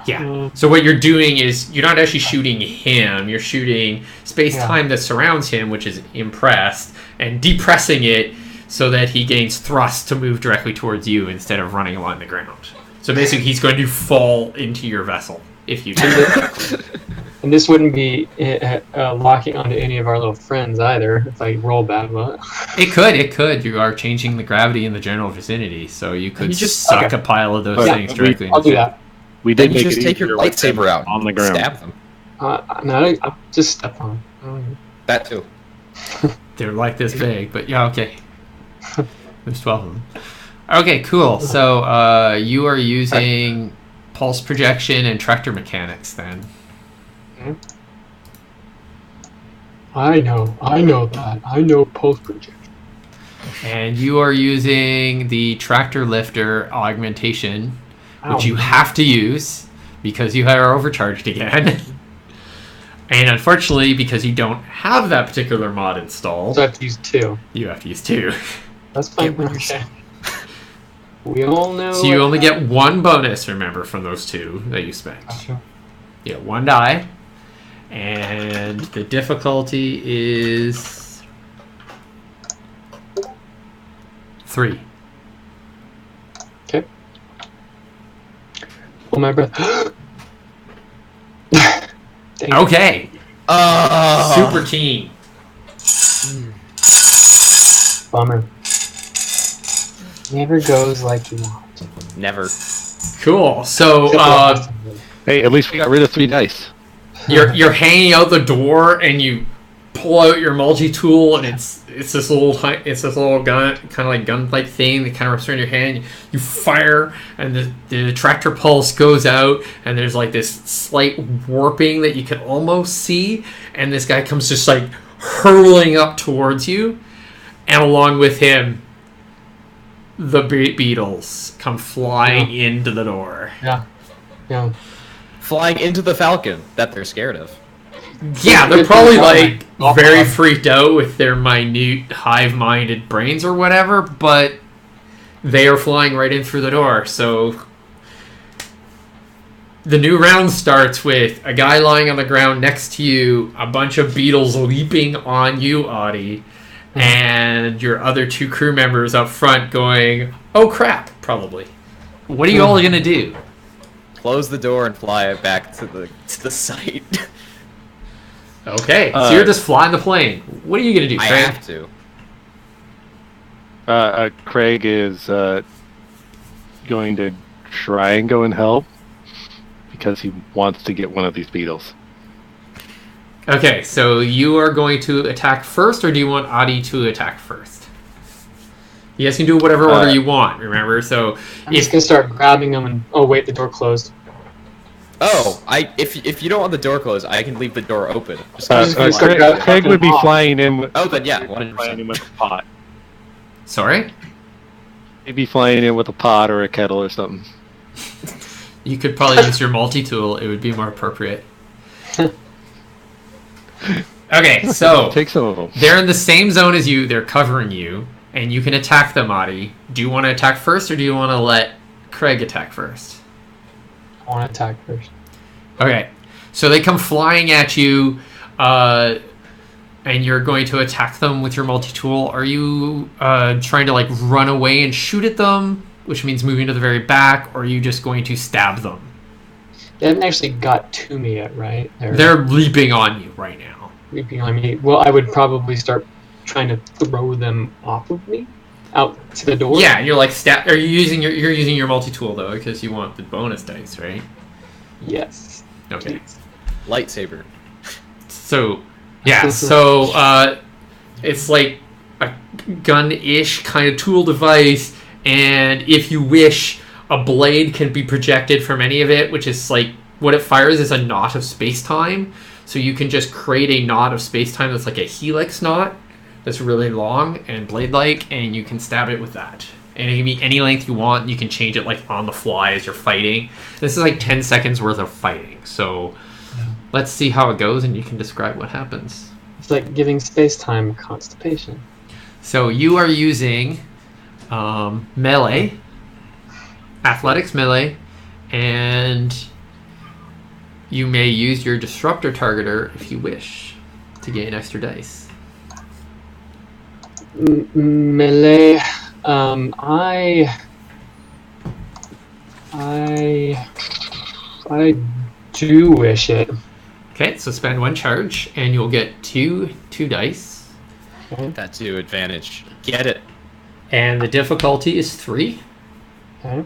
Yeah. So what you're doing is you're not actually shooting him. You're shooting space-time that surrounds him, which is impressed, and depressing it so that he gains thrust to move directly towards you instead of running along the ground. So basically, he's going to fall into your vessel if you do. And this wouldn't be locking onto any of our little friends either. If I roll bad, well, It could. You are changing the gravity in the general vicinity, so you could You just- suck a pile of those Yeah, things directly I'll into do the ship. that. We Then did you make just it take your easier with them lightsaber out on the ground. Stab them. No, I'll just step on. That too. They're like this big, but yeah, okay. There's 12 of them. Okay, cool. So you are using pulse projection and tractor mechanics then. I know that. I know pulse projection. And you are using the tractor lifter augmentation, which Ow. you have to use because you are overcharged again. And unfortunately, because you don't have that particular mod installed, So I have to use 2. you have to use 2. That's fine. Okay. We all know. So you only get 1 bonus, remember, from those 2 that you spent. Gotcha. You get 1 die. And the difficulty is 3. Okay. Hold my breath. Dang it. Okay. Oh, Super team. Bummer. Never goes like you want. never. Cool. So Hey, at least we got rid of 3 dice. you're hanging out the door and you pull out your multi-tool and it's this little gun, kind of like gun-like thing that kind of wraps around your hand. You fire and the tractor pulse goes out and there's like this slight warping that you can almost see, and this guy comes just like hurtling up towards you, and along with him the beetles come flying into the door. Yeah. Flying into the Falcon that they're scared of. Yeah, they're probably like Oh, very God. freaked out with their minute, hive-minded brains or whatever, but they are flying right in through the door. So the new round starts with a guy lying on the ground next to you, a bunch of beetles leaping on you, Audie, and your other 2 crew members up front going, "Oh crap!" Probably. What are you all gonna do? Close the door and fly it back to the site. Okay, so you're just flying the plane. What are you gonna do, I Craig? have to. Craig is going to try and go and help because he wants to get one of these beetles. Okay, so you are going to attack first, or do you want Audie to attack first? You guys can do whatever order you want, remember? So I'm just gonna start grabbing them and... Oh, wait, the door closed. Oh, if you don't want the door closed, I can leave the door open. Just Craig would be flying in with... Oh, then yeah, flying in 100%. with a pot. Sorry? He'd be flying in with a pot or a kettle or something. You could probably use your multi-tool. It would be more appropriate. Okay, so Take some of them. they're in the same zone as you. They're covering you, and you can attack them, Audie. Do you want to attack first, or do you want to let Craig attack first? I want to attack first. Okay, so they come flying at you, and you're going to attack them with your multi-tool. Are you trying to like run away and shoot at them, which means moving to the very back, or are you just going to stab them? They haven't actually got to me yet, right? They're leaping on you right now. Leaping on me. Well, I would probably start trying to throw them off of me, out to the door. Yeah, and you're like stab. Are you using you're using your multi-tool though, because you want the bonus dice, right? Yes. Okay. Lightsaber. So, yeah, so it's like a gun-ish kind of tool device, and if you wish, a blade can be projected from any of it, which is like, what it fires is a knot of space-time, so you can just create a knot of space-time that's like a helix knot, that's really long and blade-like, and you can stab it with that. And it can be any length you want, and you can change it like on the fly as you're fighting. This is like 10 seconds worth of fighting, so... Let's see how it goes, and you can describe what happens. It's like giving space-time constipation. So you are using melee, athletics melee, and you may use your disruptor targeter if you wish to gain extra dice. Melee. I do wish it. Okay, so spend 1 charge, and you'll get two dice. That's your advantage. Get it. And the difficulty is 3. Okay.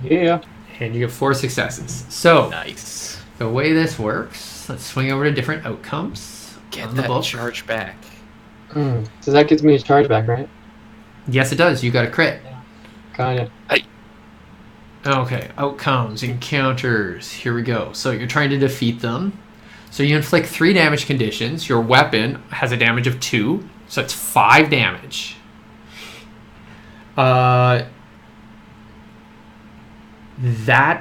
Yeah. And you get 4 successes. So, Nice. the way this works, let's swing over to different outcomes. Get on the that book. charge back. So that gives me a charge back, right? Yes, it does. You got a crit. Got it. Okay, outcomes, encounters. Here we go. So you're trying to defeat them. So you inflict 3 damage conditions. Your weapon has a damage of 2, so that's 5 damage. That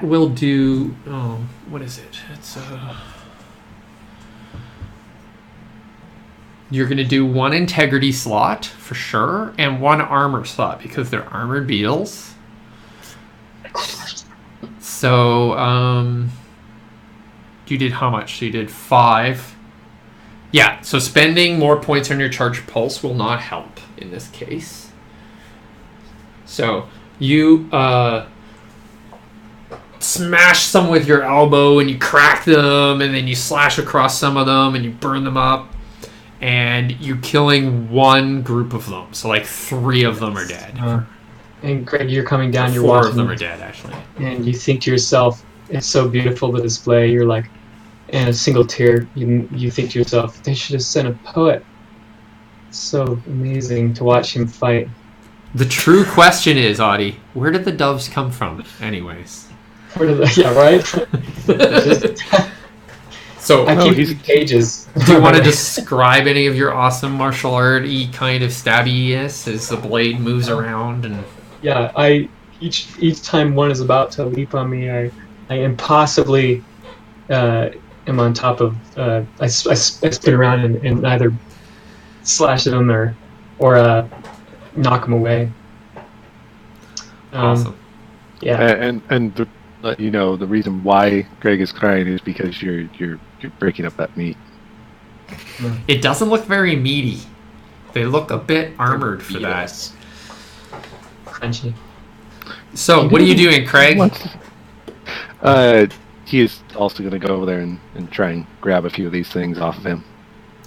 will do. Oh, what is it? It's You're gonna do 1 integrity slot for sure, and 1 armor slot because they're armored beetles. So, you did how much? So you did 5. Yeah, so spending more points on your charge pulse will not help in this case. So, you, smash some with your elbow and you crack them, and then you slash across some of them and you burn them up, and you're killing 1 group of them. So, like, 3 of them are dead. And Greg, you're coming down, you're 4 watching, of them are dead, actually. and you think to yourself, it's so beautiful to display. You're like, and a single tear, you think to yourself, they should have sent a poet. It's so amazing to watch him fight. The true question is, Audie, where did the doves come from, anyways? Yeah, right? So, I keep these cages. do you want to describe any of your awesome martial art-y kind of stabby-ness as the blade moves around? And Yeah, each time one is about to leap on me, I impossibly am on top of. I spin around and either slash at them or knock them away. Awesome. Yeah. And the, you know, the reason why Greg is crying is because you're breaking up that meat. It doesn't look very meaty. They look a bit armored for that. Beatles. Crunchy. So, what are you doing, Craig? He is also going to go over there and try and grab a few of these things off of him.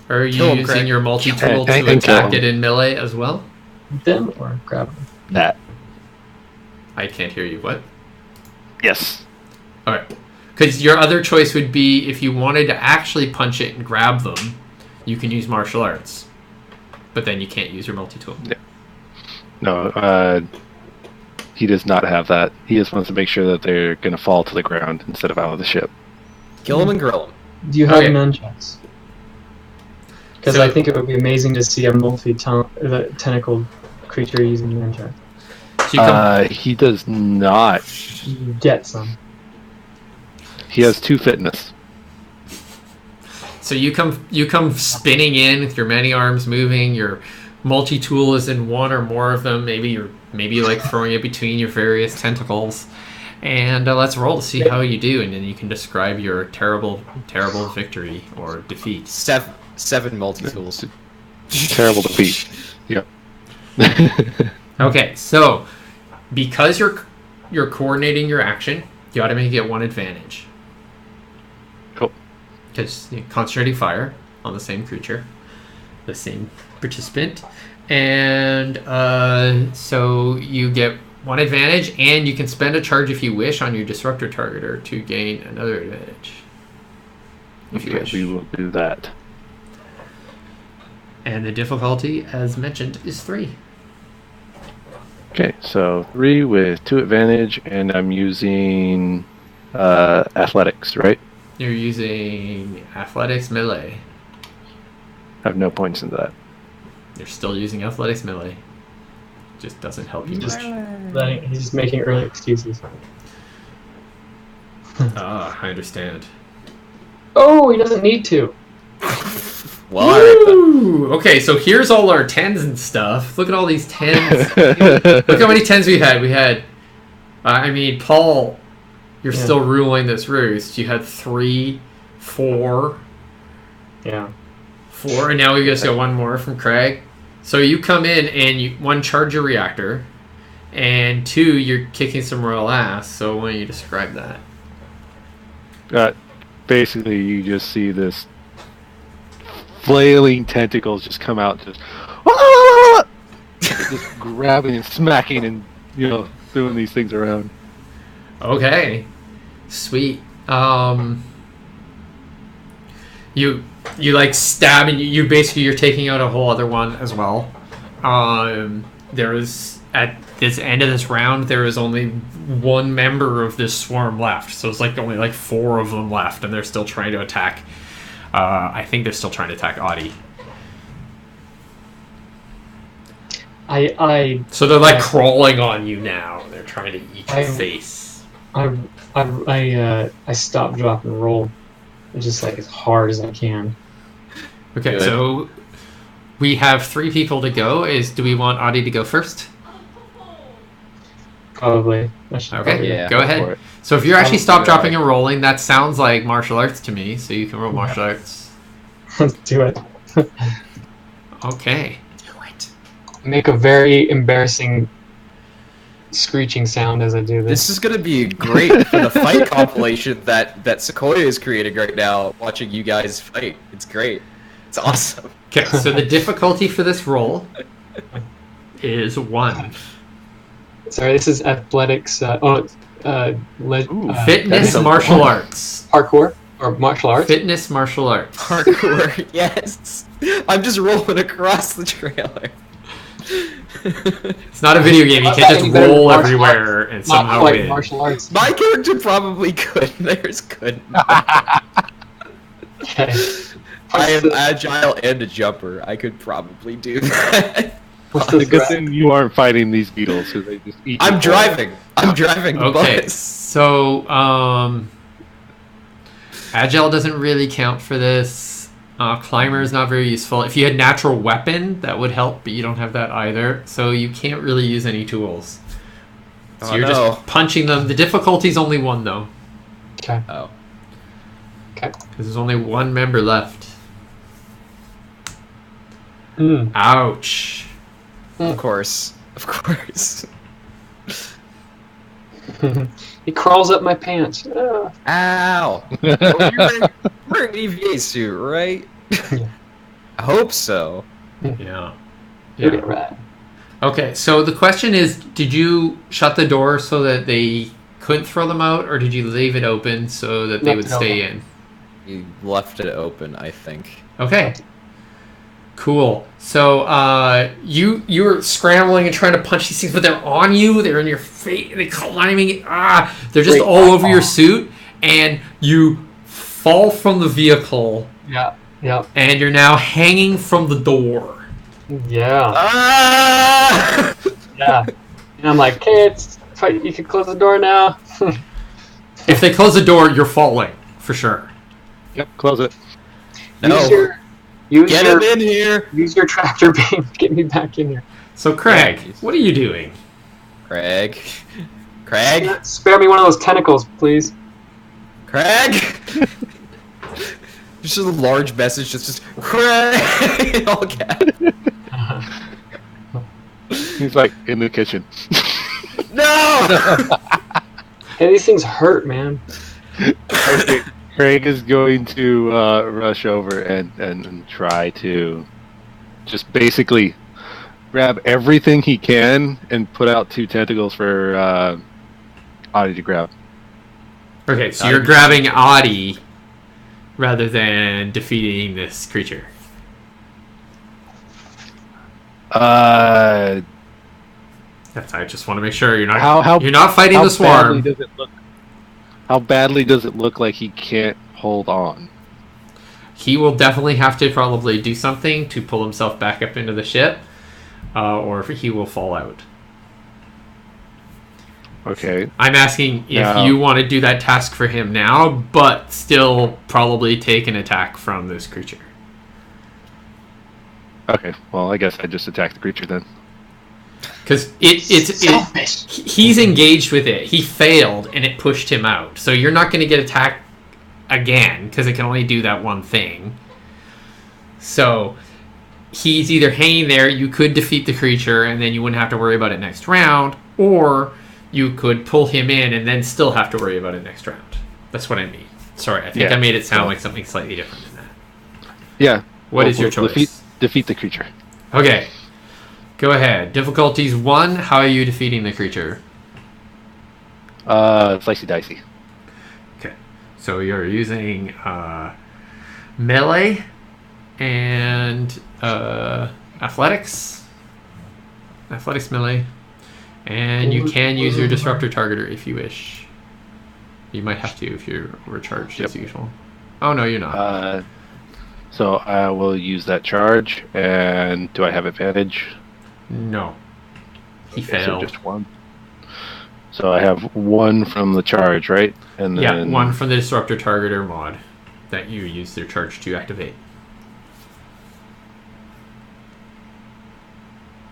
Are you Kill him, using Craig. your multi-tool to And kill attack him. it in melee as well? Them or grab them? That. I can't hear you. What? Yes. Alright. Because your other choice would be, if you wanted to actually punch it and grab them, you can use martial arts. But then you can't use your multi-tool. Yeah. No, he does not have that. He just wants to make sure that they're going to fall to the ground instead of out of the ship. Kill him and grill him. Do you have Okay. nunchucks? Because So- I think it would be amazing to see a multi-tentacled creature using nunchucks. So you come, He does not. Get some. He has 2 fitness. so you come spinning in with your many arms moving. Your multi-tool is in one or more of them. Maybe you're like throwing it between your various tentacles. And let's roll to see how you do, and then you can describe your terrible victory or defeat. 7 multi-tools. Terrible defeat. Yep. Okay, so because you're coordinating your action, you automatically get 1 advantage. Cool. Because concentrating fire on the same creature, the same participant, and so you get 1 advantage, and you can spend a charge if you wish on your disruptor targeter to gain another advantage. If you Okay, wish. we will do that. And the difficulty, as mentioned, is 3. Okay, so 3 with 2 advantage, and I'm using athletics, right? You're using athletics melee. I have no points into that. You're still using athletics melee. Just doesn't help you Just- much. He's just making early excuses. Ah, I understand. Oh, he doesn't need to. Well, alright then. Woo! Okay, so here's all our 10s and stuff. Look at all these 10s. Look how many 10s we had. We had, Paul, you're Yeah. still ruling this roost. You had 3, 4, Yeah. 4, and now we just got 1 more from Craig. So you come in and you 1 charge your reactor, and 2 you're kicking some royal ass. So why don't you describe that? Basically, you just see this flailing tentacles just come out, just grabbing and smacking and doing these things around. Okay, sweet. You like stab and you basically you're taking out a whole other one as well. There is at this end of this round there is only 1 member of this swarm left, so it's like only like 4 of them left, and they're still trying to attack. I think they're still trying to attack Audie. I So they're like crawling on you now. They're trying to eat your I- face. stop, drop, and roll, just like as hard as I can. Okay, Good. so we have 3 people to go. Do we want Audie to go first? Probably. I should Okay, probably- Yeah, go for ahead. it. So if you're actually Probably stop, dropping, right. and rolling, that sounds like martial arts to me. So you can roll martial arts. Let's do it. Okay. Do it. Make a very embarrassing screeching sound as I do this. This is gonna be great for the fight compilation that Sequoia is creating right now, watching you guys fight. It's great. It's awesome. Okay. So the difficulty for this roll is 1. Sorry, this is athletics. Ooh. Fitness That is martial arts. Parkour or martial arts. Fitness martial arts. Parkour, yes. I'm just rolling across the trailer. It's not a video game. You Not can't that just any better than roll martial everywhere and Not somehow quite win. martial arts. My character probably could. Theirs couldn't. Okay. I am agile and a jumper. I could probably do that. What's The the good threat? thing you aren't fighting these beetles because they just eat. I'm you. driving. I'm driving the Okay, bus. so agile doesn't really count for this. Climber is not very useful. If you had natural weapon, that would help, but you don't have that either. So you can't really use any tools. So you're just punching them. The difficulty's only 1, though. Okay. Oh. Okay. Because there's only 1 member left. Mm. Ouch. Of course. Of course. He crawls up my pants. Ah. Ow! Oh, you're wearing an EVA suit, right? Yeah. I hope so. Yeah. You're right. Okay, so the question is, did you shut the door so that they couldn't throw them out, or did you leave it open so that they would stay in? You left it open, I think. Okay. Cool. So you were scrambling and trying to punch these things, but they're on you. They're in your face. They're climbing. They're just all over your suit, and you fall from the vehicle. Yeah. Yeah. And you're now hanging from the door. Yeah. Ah! Yeah. And I'm like, kids, you can close the door now. If they close the door, you're falling for sure. Yep, close it. No. Get him in here. Use your tractor beam. Get me back in here. So, Craig, what are you doing? Craig? Spare me one of those tentacles, please. Craig? Just a large message, just Craig! All caps. He's like in the kitchen. No! Hey, these things hurt, man. Okay. Craig is going to rush over and try to just basically grab everything he can and put out 2 tentacles for Audie to grab. Okay, so you're grabbing Audie rather than defeating this creature. Uh, I just want to make sure you're not you're not fighting how the swarm. badly does it look? How badly does it look like he can't hold on? He will definitely have to probably do something to pull himself back up into the ship, or he will fall out. Okay. I'm asking if you want to do that task for him now, but still probably take an attack from this creature. Okay, well, I guess I just attack the creature then. Because he's engaged with it. He failed, and it pushed him out. So you're not going to get attacked again, because it can only do that one thing. So he's either hanging there, you could defeat the creature, and then you wouldn't have to worry about it next round, or you could pull him in and then still have to worry about it next round. That's what I mean. Sorry, I think I made it sound like something slightly different than that. Yeah. What is your choice? Defeat the creature. Okay. Go ahead. Difficulties 1. How are you defeating the creature? Slicey dicey. Okay. So you're using melee and athletics. Athletics melee. And you can use your disruptor targeter if you wish. You might have to if you're overcharged as usual. Oh, no, you're not. So I will use that charge. And do I have advantage? No. He Okay, failed. So just 1. So I have 1 from the charge, right? And then 1 from the disruptor targeter mod that you use their charge to activate.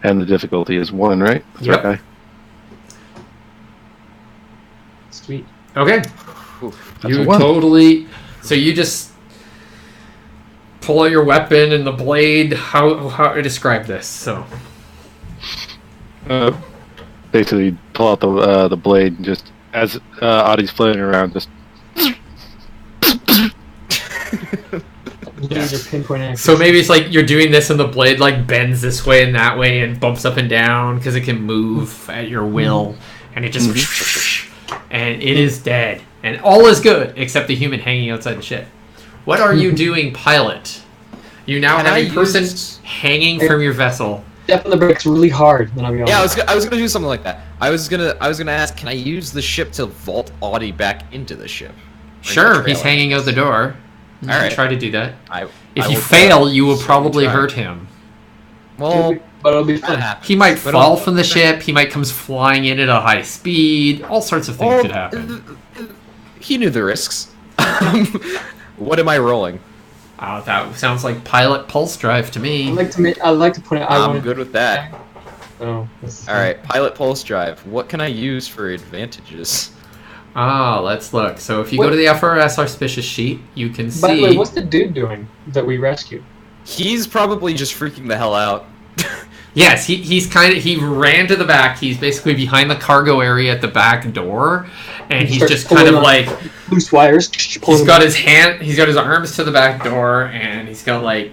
And the difficulty is 1, right? That's Yep. right. Sweet. Okay. That's You a 1. totally... So you just pull out your weapon and the blade. How to describe this? So Basically, pull out the blade and just as Audie's floating around, just. Use your pinpoint accuracy. So maybe it's like you're doing this and the blade like bends this way and that way and bumps up and down because it can move at your will, and it just and it is dead and all is good except the human hanging outside the ship. What are you doing, pilot? You now have a person hanging from your vessel. Step on the brakes really hard, then I'll be all Yeah, right. I was gonna do something like that. I was gonna ask, can I use the ship to vault Audie back into the ship? Sure, he's hanging out the door. You can Alright. try to do that. If I you will fail, you will certainly probably try. hurt him. Well, But it'll be that fun. happens. He might But fall I'll- from the ship. He might come flying in at a high speed. All sorts of things could happen. He knew the risks. What am I rolling? That sounds like pilot pulse drive to me. I like to point out. I'm good with that. So All right, pilot pulse drive. What can I use for advantages? Let's look. So if you go to the FRS Auspicious sheet, you can see... By the way, what's the dude doing that we rescued? He's probably just freaking the hell out. Yes, he ran to the back. He's basically behind the cargo area at the back door, and he's just kind of like loose wires. He's got his arms to the back door, and he's got like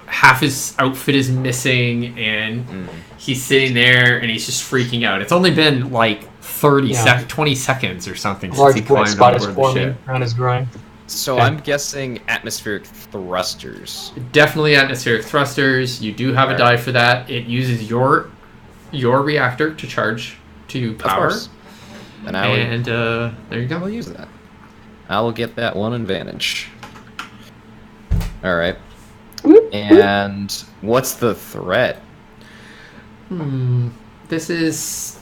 half his outfit is missing, and he's sitting there, and he's just freaking out. It's only been like 20 seconds or something since he climbed on board the ship. Around his groin. So I'm guessing atmospheric thrusters. Definitely atmospheric thrusters. You do have a die for that. It uses your reactor to charge to power. Of course. And there you go. I'll use that. I will get that one advantage. All right. And what's the threat? This is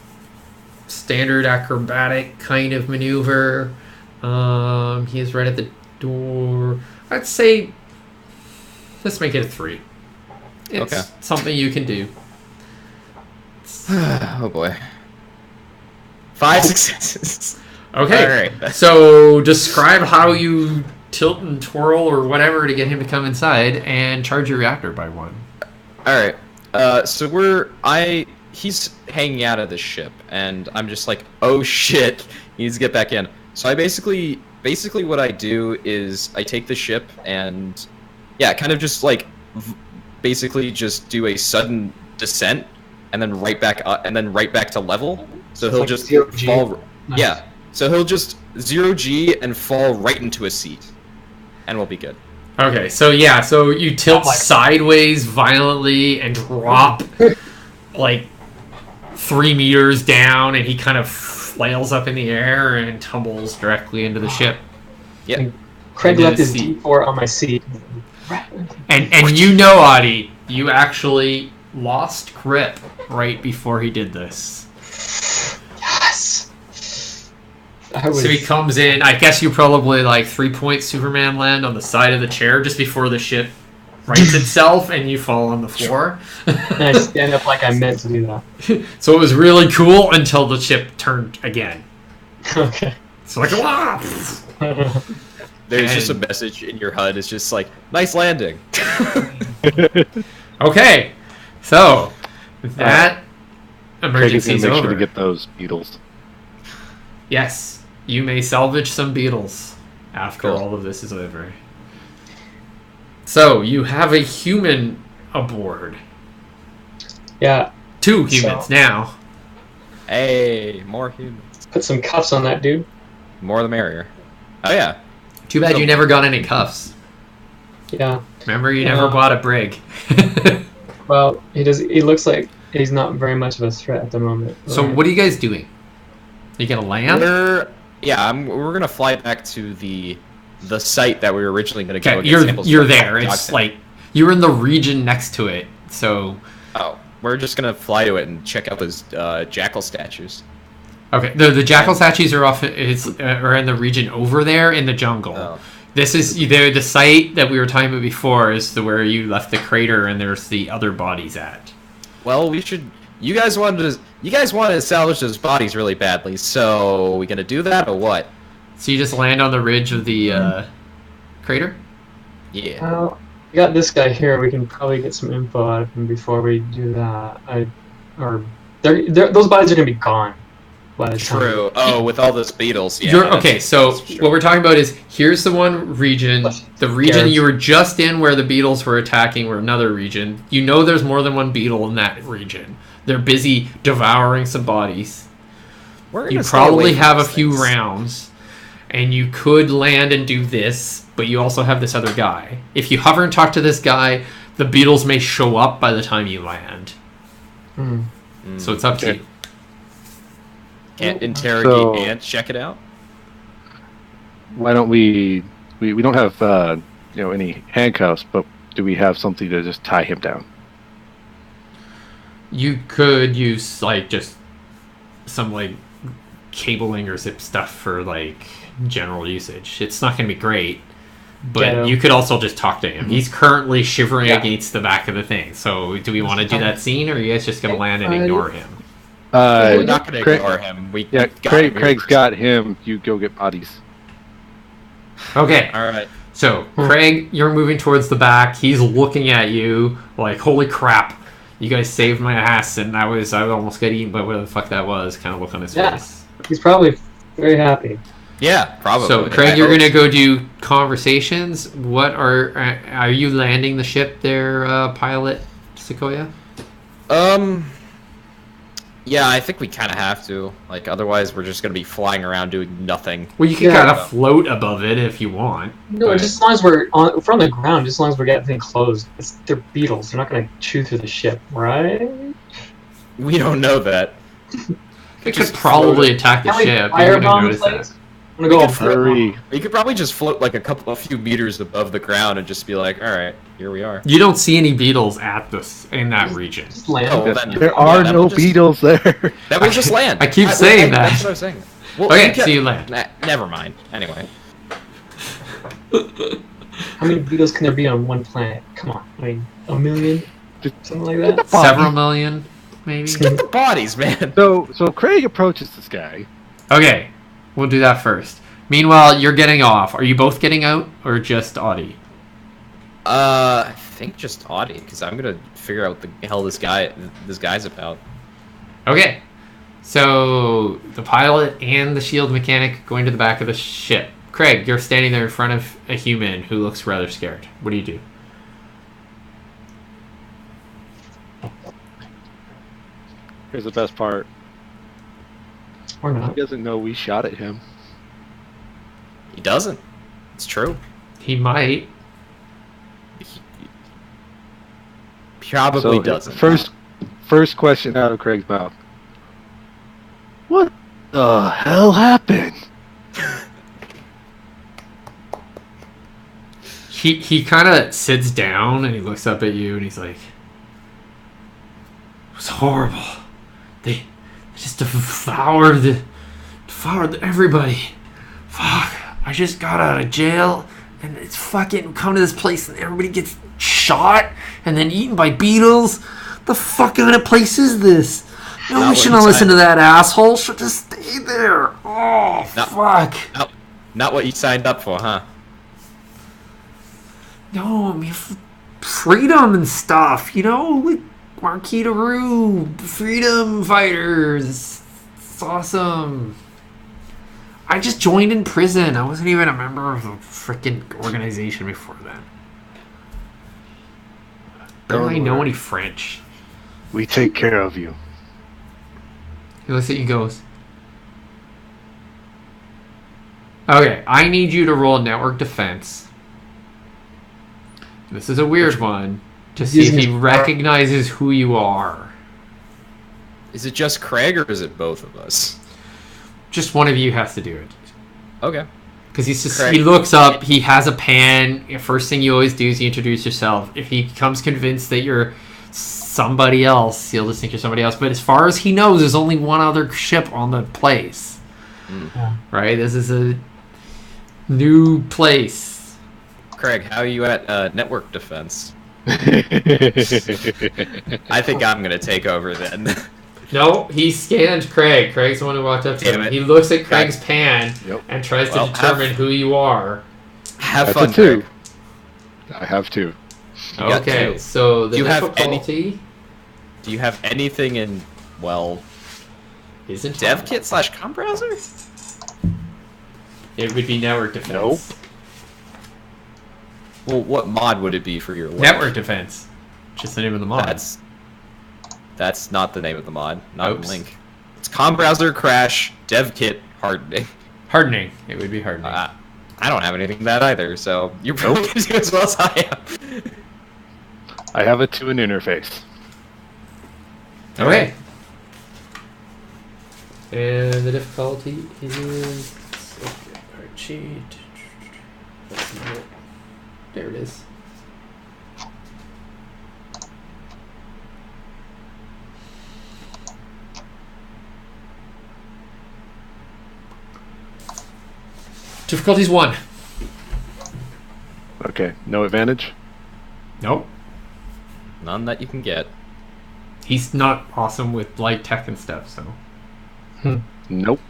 standard acrobatic kind of maneuver. He is right at the door. I'd say let's make it a 3. It's something you can do. Oh boy. 5 successes. Okay. All right. So describe how you tilt and twirl or whatever to get him to come inside and charge your reactor by 1. All right. So he's hanging out of the ship, and I'm just like, oh shit, he needs to get back in. So I basically what I do is I take the ship and kind of just like basically just do a sudden descent and then right back up and then right back to level. So he'll just fall. Nice. Yeah. So he'll just 0G and fall right into a seat, and we'll be good. Okay, so you tilt sideways violently and drop like 3 meters down, and he kind of flails up in the air and tumbles directly into the ship. Yeah. Craig left his D4 on my seat. And you know, Audie, you actually lost grip right before he did this. Yes. So he comes in. I guess you probably like 3-point Superman land on the side of the chair just before the ship rights itself, and you fall on the floor. And I stand up like I meant to do that. So it was really cool until the ship turned again. Okay. It's like, wow. There's just a message in your HUD. It's just like, nice landing. Okay, so that emergency's make over. sure to get those beetles. Yes, you may salvage some beetles after Cool. all of this is over. So you have a human aboard. Yeah. 2 humans now. Hey, more humans. Put some cuffs on that dude. More the merrier. Oh yeah. Too bad you never got any cuffs. Yeah. Remember, you never bought a brig. Well, he looks like he's not very much of a threat at the moment. So what are you guys doing? You gonna land? We're gonna fly back to the site that we were originally gonna go. Okay, you're there. It's like you're in the region next to it. So. Oh, we're just gonna fly to it and check out those jackal statues. Okay, the jackal statues are are in the region over there in the jungle. Oh. This is the site that we were talking about before is where you left the crater, and there's the other bodies at. Well, we should. You guys wanted to salvage those bodies really badly, so we gonna do that or what? So you just land on the ridge of the crater? Yeah. Well, we got this guy here. We can probably get some info out of him before we do that. Those bodies are gonna be gone by the time. True. Oh, with all those beetles. Yeah. Okay, so what we're talking about is here's the one region. The region you were just in where the beetles were attacking were another region. You know there's more than one beetle in that region. They're busy devouring some bodies. You probably have a few rounds, and you could land and do this, but you also have this other guy. If you hover and talk to this guy, the beetles may show up by the time you land. So it's up to you. Can't interrogate and check it out. Why don't we don't have any handcuffs, but do we have something to just tie him down? You could use like just some like cabling or zip stuff for like general usage. It's not going to be great, But Ghetto. you could also just talk to him. He's currently shivering Yeah. against the back of the thing. So do we want to do that scene, or are you guys just going to land and Uh, ignore him? We're not going to Craig- ignore him. We Yeah, got him here Craig's first. got him. You go get bodies. Okay. All right. So, Craig, you're moving towards the back. He's looking at you like, holy crap, you guys saved my ass. And I almost got eaten by whatever the fuck that was. Kind of look on his Yeah. face. He's probably very happy. Yeah, probably. So, Craig, you're going to go do conversations. What are you landing the ship there, pilot Sequoia? Yeah, I think we kind of have to. Like, otherwise we're just going to be flying around doing nothing. Well, you can Yeah. kind of float above it if you want. No, but- just as long as we're on the ground, just as long as we're getting closed. They're beetles. They're not going to chew through the ship, right? We don't know that. It could just probably attack the Can we ship. You're going to firebomb the notice place? that. I'm gonna go could Hurry. You could probably just float like a few meters above the ground and just be like, all right, here we are. You don't see any beetles in that region. Just land. Oh, well, then, There are then no we'll just- beetles there. Then we'll just land. I keep saying that. That's what I was saying. Well, Okay, we can- so you land. Never mind. Anyway. How many beetles can there be on one planet? Come on, I mean, a million, something like that. Several million, maybe. Just get the bodies, man. So Craig approaches this guy. Okay, we'll do that first. Meanwhile, you're getting off. Are you both getting out, or just Audie? I think just Audie, because I'm gonna figure out what the hell this guy's about. Okay, so the pilot and the shield mechanic going to the back of the ship. Craig, you're standing there in front of a human who looks rather scared. What do you do? Here's the best part. Or He not. doesn't know we shot at him. He doesn't. It's true. He might. Probably So doesn't. first question out of Craig's mouth. What the hell happened? He kind of sits down and he looks up at you and he's like, "It was horrible. They just devoured everybody. Fuck. I just got out of jail and it's fucking come to this place and everybody gets shot and then eaten by beetles. The fuck kind of place is this? No, Not we what shouldn't you listen signed. to that asshole. Should just stay there. Oh, fuck. Not what you signed up for, huh? No, I mean, freedom and stuff, you know? Like, Marquis de Rue, freedom fighters. It's awesome. I just joined in prison. I wasn't even a member of the freaking organization before then. Barely Don't know worry. any French. We take care of you. He looks at you and goes, okay, I need you to roll network defense. This is a weird one. To see if he recognizes who you are. Is it just Craig or is it both of us? Just one of you has to do it. Okay. Because he's just, Craig. he looks up, he has a pan. First thing you always do is you introduce yourself. If he becomes convinced that you're somebody else, he'll just think you're somebody else. But as far as he knows, there's only one other ship on the place. Yeah. Right? This is a new place. Craig, how are you at network defense? I think I'm gonna take over then. No, he scanned Craig. Craig's the one who walked up to Damn him. it. He looks at Craig's pan Yep. and tries Well, to determine who you are. Have That's fun, a two. Craig. I have two. You got Okay, two. so the Do you have difficulty Do you have anything in, well, isn't dev kit / com browser? It would be network defense. Nope. Well, what mod would it be for your link? Network defense. Just the name of the mod. That's not the name of the mod. Not Oops. the link. It's com browser crash dev kit hardening. hardening. It would be hardening. I don't have anything in that either, so you're probably gonna do as well as I am. I have a to an interface. Okay. And the difficulty is cheat. There it is. Difficulty's 1. Okay, no advantage? Nope. None that you can get. He's not awesome with light tech and stuff, so. Nope.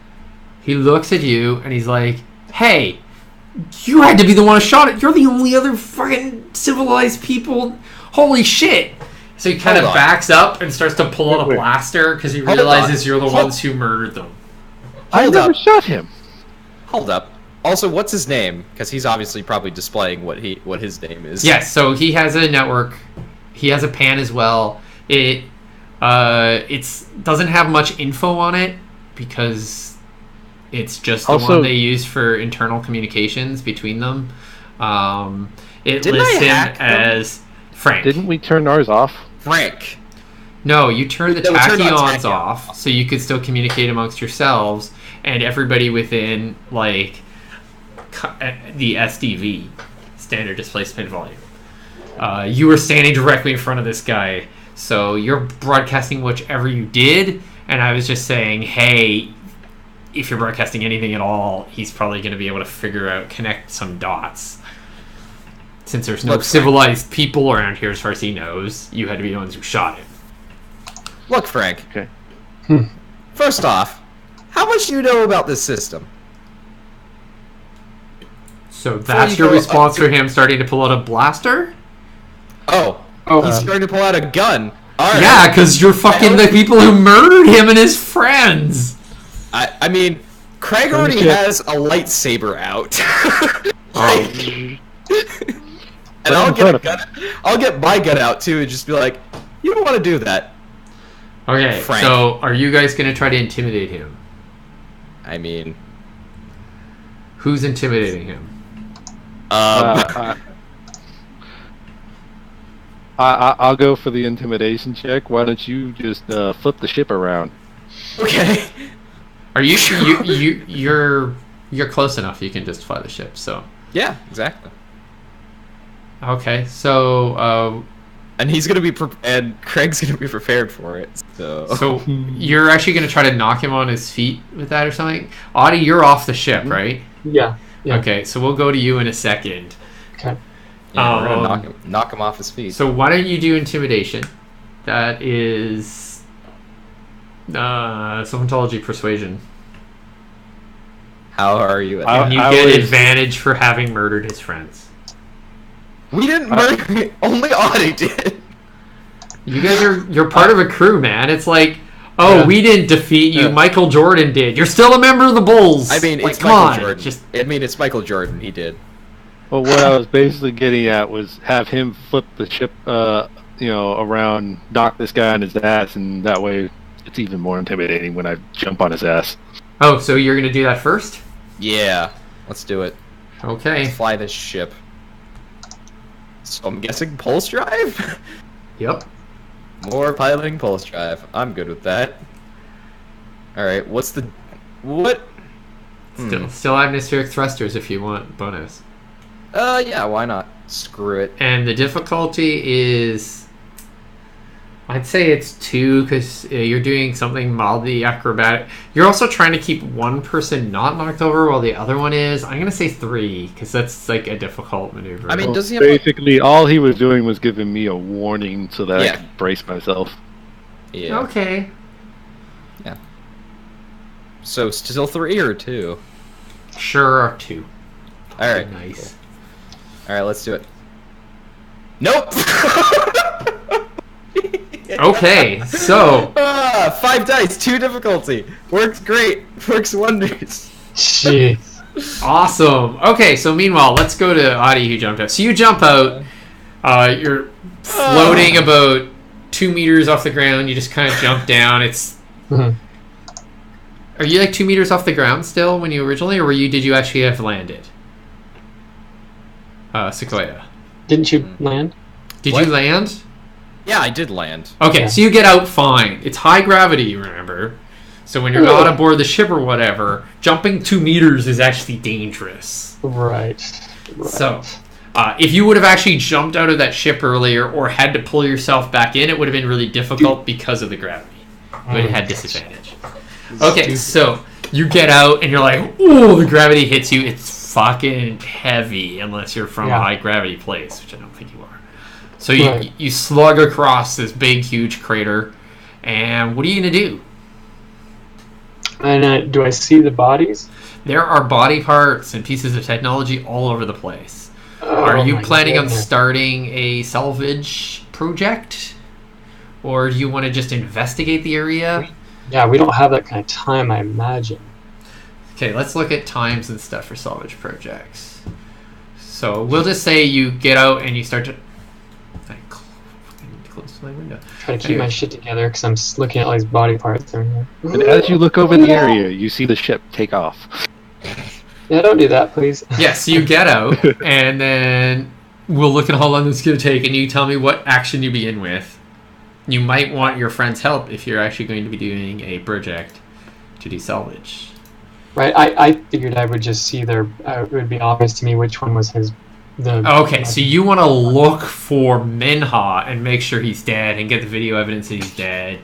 He looks at you and he's like, hey, you had to be the one who shot it. You're the only other fucking civilized people. Holy shit. So he kind of backs up and starts to pull out a blaster because he realizes you're the ones who murdered them. I never shot him. Hold up. Also, what's his name? Because he's obviously probably displaying what his name is. Yes, so he has a network. He has a pan as well. It doesn't have much info on it because it's just the one they use for internal communications between them. It lists him as Frank. Didn't we turn ours off? Frank. No, you turned the tachyons off so you could still communicate amongst yourselves and everybody within, like, the SDV, standard displacement volume. You were standing directly in front of this guy, so you're broadcasting whichever you did, and I was just saying, hey, if you're broadcasting anything at all, he's probably going to be able to connect some dots. Since there's no civilized people around here as far as he knows, you had to be the ones who shot him. Look, Frank. Okay. First off, how much do you know about this system? So that's your response for him starting to pull out a blaster? Oh, he's starting to pull out a gun. All right. Yeah, because you're fucking the people who murdered him and his friends. I mean, Craig already has a lightsaber out. And I'll get my gun out too and just be like, you don't want to do that. Okay, Frank. So are you guys going to try to intimidate him? I mean... Who's intimidating him? I'll go for the intimidation check. Why don't you just flip the ship around? Okay. Are you you're close enough? You can just fly the ship. So yeah, exactly. Okay, so and he's gonna be and Craig's gonna be prepared for it. So you're actually gonna try to knock him on his feet with that or something. Audie, you're off the ship, right? Yeah. Okay, so we'll go to you in a second. Okay. Yeah, we're gonna knock him off his feet. So why don't you do intimidation? That is psychontology persuasion. How are you at that? And you get advantage for having murdered his friends. We didn't murder. Only Audie did. You guys you're part of a crew, man. It's like, we didn't defeat you. Michael Jordan did. You're still a member of the Bulls. I mean, like, it's Michael Jordan. It's Michael Jordan. He did. Well, what I was basically getting at was have him flip the ship, around, knock this guy on his ass, and that way it's even more intimidating when I jump on his ass. Oh, so you're gonna do that first? Yeah, let's do it. Okay. Let's fly this ship. So I'm guessing pulse drive? Yep. More piloting pulse drive. I'm good with that. Alright, what? Still atmospheric thrusters if you want bonus. Yeah, why not? Screw it. And the difficulty is... I'd say it's 2 because you're doing something mildly acrobatic. You're also trying to keep one person not knocked over while the other one is. I'm going to say 3 because that's like a difficult maneuver. I mean, does he have basically all he was doing was giving me a warning so that I could brace myself. Yeah. Okay. Yeah. So still 3 or 2? Sure, 2. Alright. Nice. Cool. Alright, let's do it. Nope! Okay, so 5 dice, 2 difficulty. Works great. Works wonders. Jeez. Awesome. Okay, so meanwhile, let's go to Audie who jumped out. So you jump out. You're floating about 2 meters off the ground. You just kind of jump down. It's. Are you like 2 meters off the ground still when you originally, or did you actually have landed? Sequoia. Didn't you land? Did you land? Yeah, I did land. Okay, so you get out fine. It's high gravity, remember? So when you're not aboard the ship or whatever, jumping 2 meters is actually dangerous. Right. So, if you would have actually jumped out of that ship earlier or had to pull yourself back in, it would have been really difficult because of the gravity. You would have had disadvantage. Okay, so you get out and you're like, ooh, the gravity hits you. It's fucking heavy unless you're from a Yeah. high gravity place, which I don't think you are. So you Right. you slug across this big, huge crater, and what are you gonna do? And do I see the bodies? There are body parts and pieces of technology all over the place. Oh, Are you my planning on goodness. starting a salvage project? Or do you want to just investigate the area? Yeah, we don't have that kind of time, I imagine. Okay, let's look at times and stuff for salvage projects. So we'll just say you get out and you start to... I close my window. Try to keep my shit together because I'm looking at all these body parts. And as you look over the area, you see the ship take off. Yeah, don't do that, please. Yeah, so you get out, and then we'll look at how long this is going to take, and you tell me what action you begin with. You might want your friend's help if you're actually going to be doing a project to do salvage. Right, I figured I would just see their. It would be obvious to me which one was his. Okay, so you want to look for Minha and make sure he's dead, and get the video evidence that he's dead,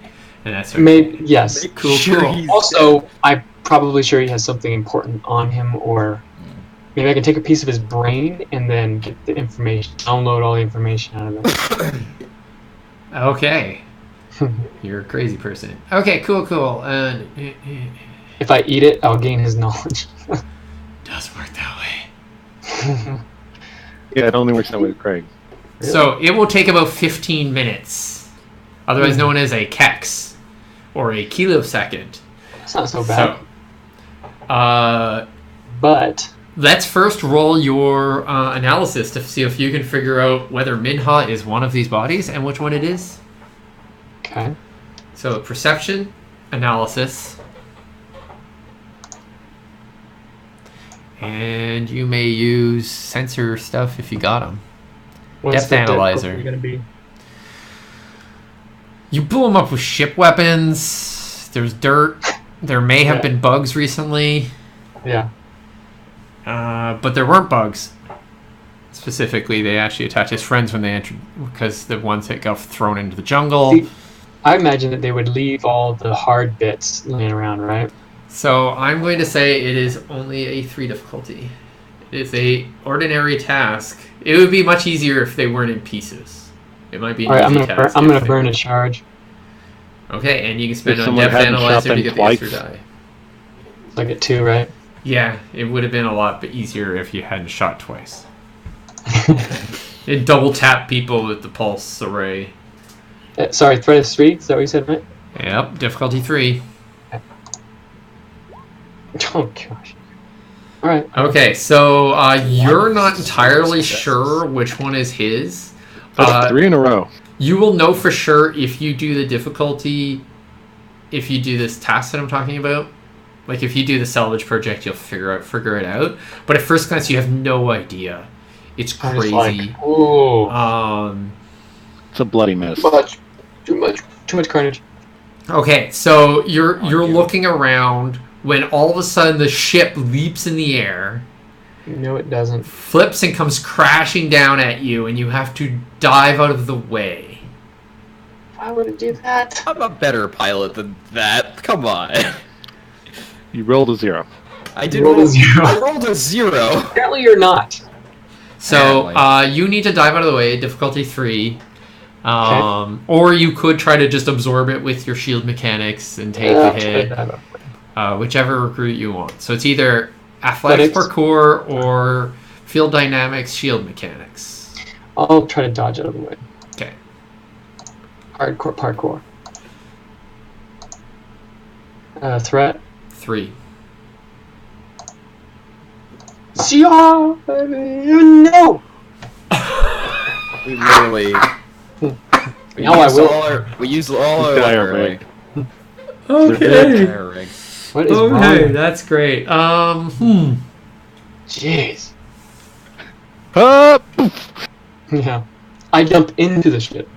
and that's Maybe yes. Cool, cool. Also, I'm probably sure he has something important on him, or maybe I can take a piece of his brain and then get the information, download all the information out of it. Okay. You're a crazy person. Okay, cool. If I eat it, I'll gain his knowledge. Does work that way. Yeah, it only works that way with Craig. So it will take about 15 minutes, otherwise known as a kex or a kilosecond. That's not so bad. But let's first roll your analysis to see if you can figure out whether Minha is one of these bodies and which one it is. okay. So perception, analysis, and you may use sensor stuff if you got them. What's Depth the analyzer. difficulty gonna be? You blew them up with ship weapons. There's dirt. There may have been bugs recently, Yeah. but there weren't bugs. Specifically, they actually attacked his friends when they entered, because the ones that got thrown into the jungle. See, I imagine that they would leave all the hard bits laying around, right? So I'm going to say it is only a 3 difficulty. It is a ordinary task. It would be much easier if they weren't in pieces. It might be an All right, easy task. I'm if gonna they- burn a charge. Okay, and you can spend If on someone depth hadn't shot analyzer to them get twice. the extra die. So I get 2, right? Yeah, it would have been a lot easier if you hadn't shot twice. It double tap people with the pulse array. Sorry, threat is 3. Is that what you said, right? Yep, difficulty 3. Oh gosh. All right. Okay, so you're not entirely sure which one is his. That's 3 in a row. You will know for sure if you do the difficulty, if you do this task that I'm talking about. Like if you do the salvage project, you'll figure it out. But at first glance, you have no idea. It's I'm just crazy. like, oh, It's a bloody mess. too much carnage. Okay, so you're looking around when all of a sudden the ship leaps in the air, No, it doesn't. flips and comes crashing down at you, and you have to dive out of the way. Why would it do that? I'm a better pilot than that. Come on. You rolled a 0. I did Roll a 0. I rolled a 0. Apparently you're not. So Apparently. you need to dive out of the way, difficulty 3. Or you could try to just absorb it with your shield mechanics and take the hit. Whichever recruit you want. So it's either athletics, parkour, or field dynamics, shield mechanics. I'll try to dodge out of the way. Okay. Hardcore parkour. Threat. 3. No! We literally. We used all our Dire luck rig. Okay. Dire rig. What is Okay, wrong? that's great. Jeez. Up! Yeah. I jump into the ship.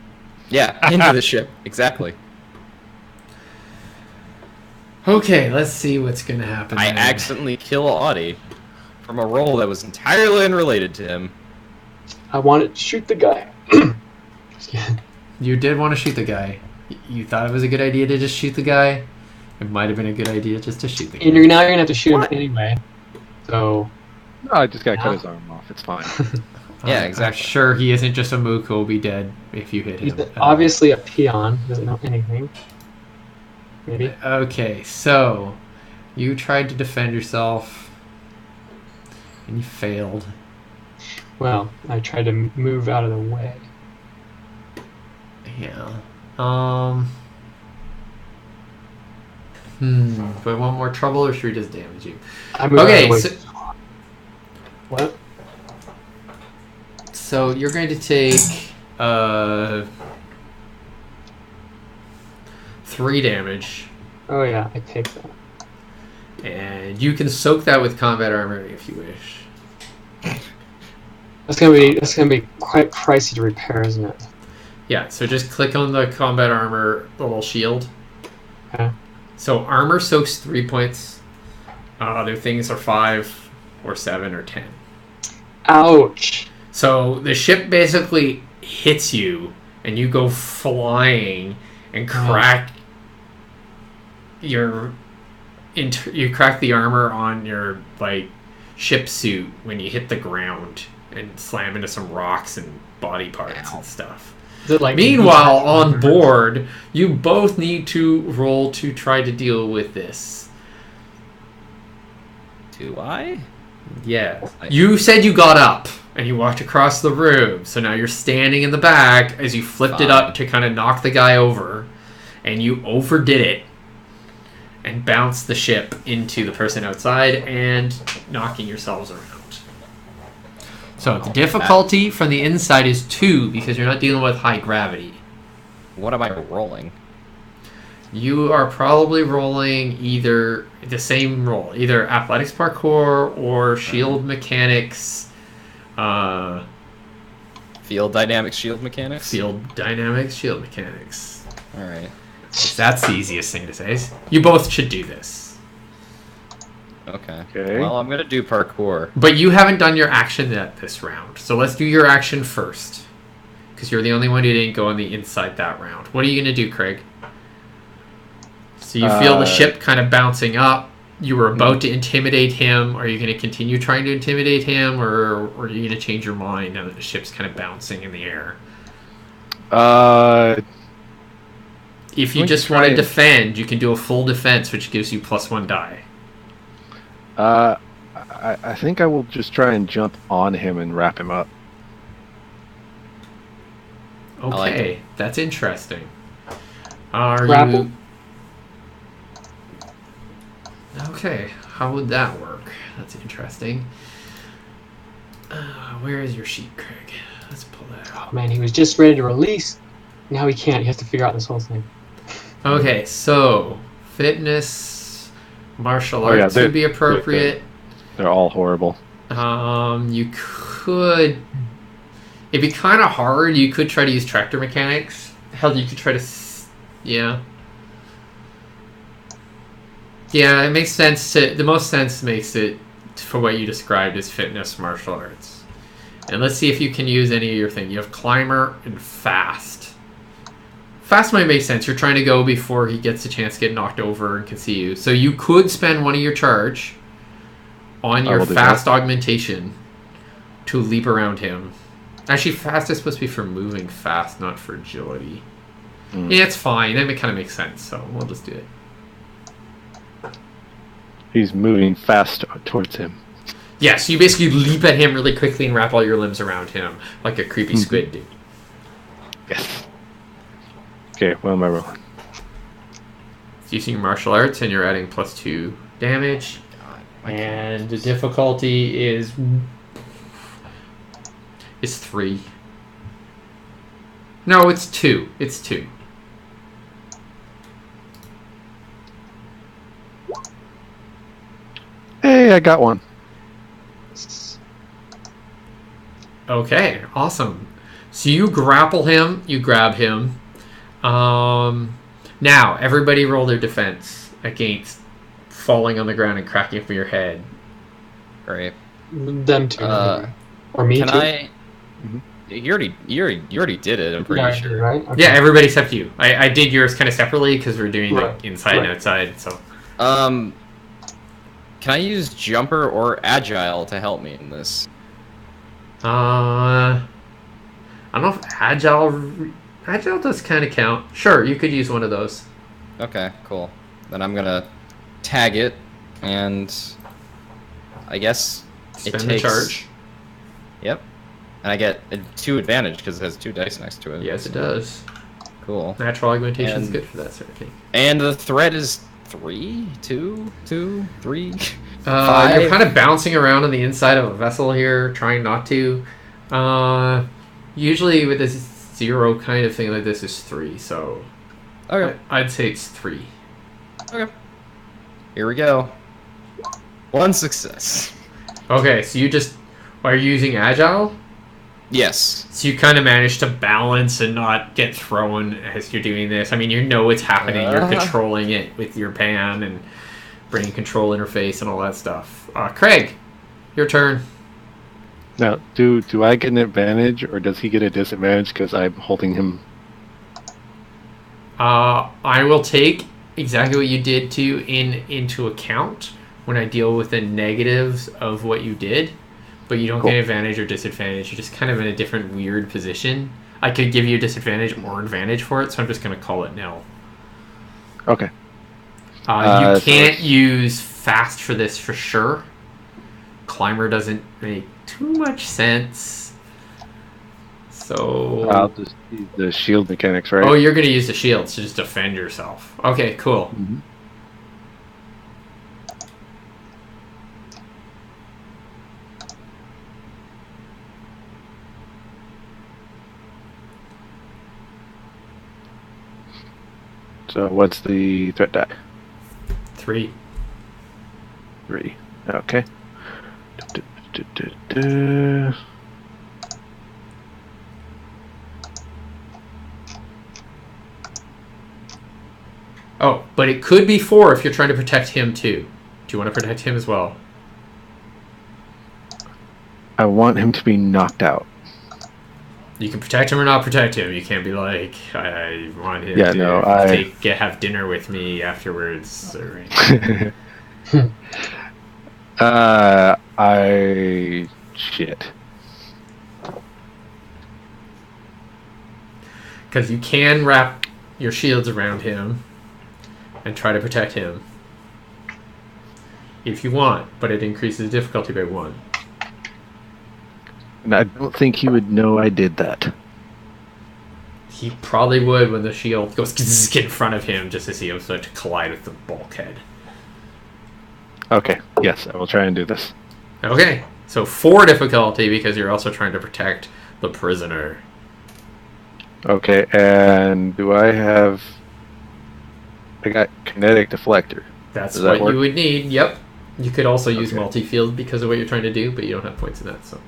Yeah, into the ship. Exactly. Okay, let's see what's gonna happen. I then. accidentally kill Audie from a role that was entirely unrelated to him. I wanted to shoot the guy. You did want to shoot the guy. You thought it was a good idea to just shoot the guy. It might have been a good idea just to shoot the guy. And now you're gonna have to shoot him anyway. So No, I just gotta cut his arm off. It's fine. Yeah, I'm exactly. sure he isn't just a mook who will be dead if you hit He's him. at all. obviously a peon. Doesn't know anything. Maybe. Okay, so you tried to defend yourself and you failed. Well, I tried to move out of the way. Yeah. Do I want more trouble or should we just damage you? I moved out of Okay, the way. so, What? so you're going to take 3 damage, Oh yeah, I take that. and you can soak that with combat armor if you wish. That's gonna be quite pricey to repair, isn't it? Yeah, so just click on the combat armor little shield. Okay. So armor soaks 3 points. Other things are 5 or 7 or 10. Ouch. So the ship basically hits you, and you go flying and crack you crack the armor on your ship suit when you hit the ground and slam into some rocks and body parts and stuff. Is it like Meanwhile, on board, you both need to roll to try to deal with this. Do I? Yeah. You said you got up and you walked across the room. So now you're standing in the back as you flipped it up to kind of knock the guy over. And you overdid it and bounced the ship into the person outside and knocking yourselves around. So the difficulty from the inside is 2 because you're not dealing with high gravity. What am I rolling? You are probably rolling either the same roll, either athletics parkour or shield mechanics. Field dynamics, shield mechanics? Field dynamics, shield mechanics. Alright. That's the easiest thing to say. You both should do this. Okay. Okay. Well, I'm gonna do parkour. But you haven't done your action yet this round. So let's do your action first. Because you're the only one who didn't go on the inside that round. What are you going to do, Craig? So you feel the ship kind of bouncing up. You were about to intimidate him. Are you going to continue trying to intimidate him? Or are you going to change your mind now that the ship's kind of bouncing in the air? If you just want to defend, you can do a full defense, which gives you +1 die. I think I will just try and jump on him and wrap him up. Okay, like that's interesting. Are Grapple? you... Okay, how would that work? That's interesting. Where is your sheet, Craig? Let's pull that out. Oh man, he was just ready to release. Now he can't. He has to figure out this whole thing. Okay, so fitness, martial arts would be appropriate. They're all horrible. You could... It'd be kind of hard. You could try to use tractor mechanics. Hell, you could try to... Yeah. Yeah, it makes sense to... The most sense makes it for what you described as fitness, martial arts. And let's see if you can use any of your thing. You have climber and fast. Fast might make sense. You're trying to go before he gets a chance to get knocked over and can see you. So you could spend one of your charge on your fast augmentation to leap around him. Actually, fast is supposed to be for moving fast, not for agility. Yeah, it's fine. That kind of makes sense, so we'll just do it. He's moving fast towards him. Yeah, so you basically leap at him really quickly and wrap all your limbs around him like a creepy squid dude. Yes. Okay, what am I rolling? It's using martial arts, and you're adding +2 damage. And the difficulty is 3. No, it's 2. It's 2. Hey, I got one. Okay, awesome. So you grapple him, you grab him. Now, everybody roll their defense against falling on the ground and cracking for your head. Great. Them two. Or me Can too. I? You already did it. I'm pretty sure. Right? Okay. Yeah, everybody except you. I did yours kind of separately because we're doing like inside and outside. So Can I use jumper or agile to help me in this? I don't know if agile does kind of count. Sure, you could use one of those. Okay, cool. Then I'm gonna tag it, and I guess Spend it the takes. charge. Yep. And I get a 2 advantage because it has 2 dice next to it. Yes, it does. Cool. Natural augmentation is And- good for that sort of thing. And the threat is 3, 2, 2, 3. You're 5. kind of bouncing around on the inside of a vessel here, trying not to. Usually with this 0 kind of thing like this is 3, so Okay. I'd say it's 3. Okay. Here we go. 1 success. Okay, so are you using agile? Yes. So you kind of manage to balance and not get thrown as you're doing this. I mean, you know what's happening. You're controlling it with your pan and brain control interface and all that stuff. Craig, your turn. Now, do I get an advantage or does he get a disadvantage because I'm holding him? I will take exactly what you did into account when I deal with the negatives of what you did. But you don't Cool. get advantage or disadvantage. You're just kind of in a different weird position. I could give you a disadvantage or advantage for it, so I'm just going to call it nil. Okay. You So can't use fast for this for sure. Climber doesn't make too much sense. So... I'll just use the shield mechanics, right? Oh, you're going to use the shields to just defend yourself. Okay, cool. Mhm. So what's the threat die? 3. 3. Okay. Du-du-du-du-du. Oh, but it could be 4 if you're trying to protect him too. Do you want to protect him as well? I want him to be knocked out. You can protect him or not protect him. You can't be like, I want him Yeah, to no, have dinner with me afterwards. Or... Shit. Because you can wrap your shields around him and try to protect him if you want, but it increases difficulty by 1. And I don't think he would know I did that. He probably would when the shield goes in front of him just as he was about to collide with the bulkhead. Okay, yes, I will try and do this. Okay, so 4 difficulty because you're also trying to protect the prisoner. Okay, and do I have... I got kinetic deflector. That's Does that what work? you would need, yep. You could also use Okay. multi-field because of what you're trying to do, but you don't have points in that, so...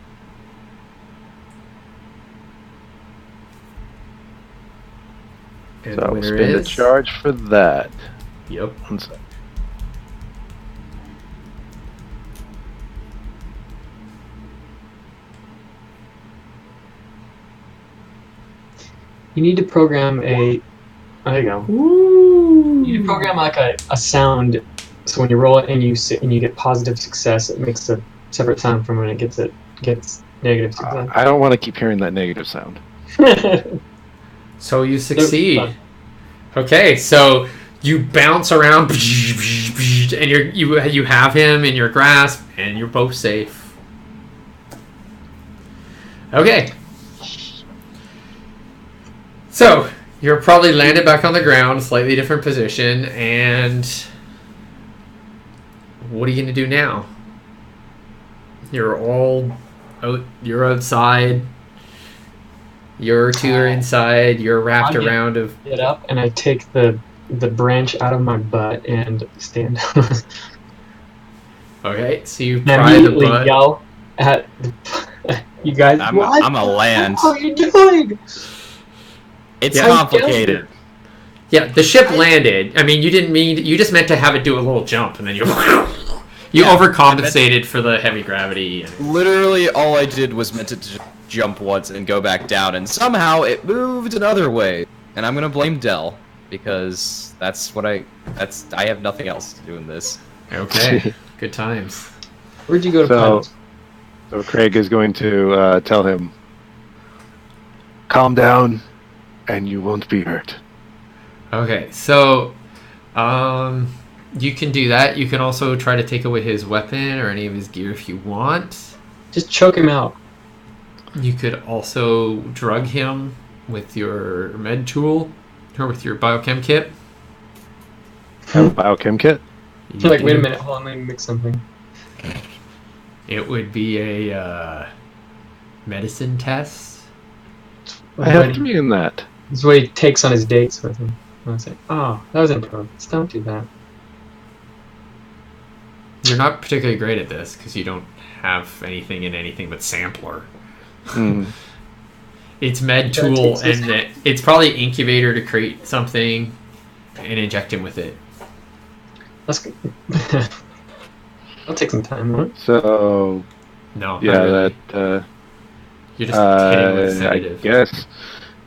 And So the I'll winner spend a is... charge for that. Yep. 1 sec. You need to program a. There you go. Ooh. You need to program like a sound, so when you roll it and you get positive success, it makes a separate sound from when it gets negative success. I don't want to keep hearing that negative sound. So you succeed. Okay, so you bounce around, and you have him in your grasp, and you're both safe. Okay. So you're probably landed back on the ground, slightly different position, and what are you gonna do now? You're all out. You're outside. Your 2 are inside. You're wrapped I'll get- around of. Get up and I take the branch out of my butt and stand. Okay, so you And pry the immediately butt. yell at you guys. I'm What a land. are you doing? It's Yeah. complicated. Yeah, the ship landed. I mean, you didn't mean. You just meant to have it do a little jump, and then you Yeah, overcompensated for the heavy gravity. And, Literally, all I did was meant to jump once and go back down, and somehow it moved another way. And I'm gonna blame Dell because I have nothing else to do in this. okay. Good times. Where'd you go to pilot? So Craig is going to tell him, calm down, and you won't be hurt. Okay, so you can do that. You can also try to take away his weapon or any of his gear if you want. Just choke him out. You could also drug him with your med tool or with your biochem kit. Have a biochem kit? You Like, wait a do. minute, hold on, let me mix something. It would be a medicine test. I have 3 in that. This is what he takes on his dates with him. I say, oh, that was improv. Don't do that. You're not particularly great at this because you don't have anything in anything but sampler. Mm. It's med tool, and it's probably incubator to create something and inject him with it. That's good. I'll take some time, right? So, No, yeah, not really. that... You're just hitting with a I sedative. guess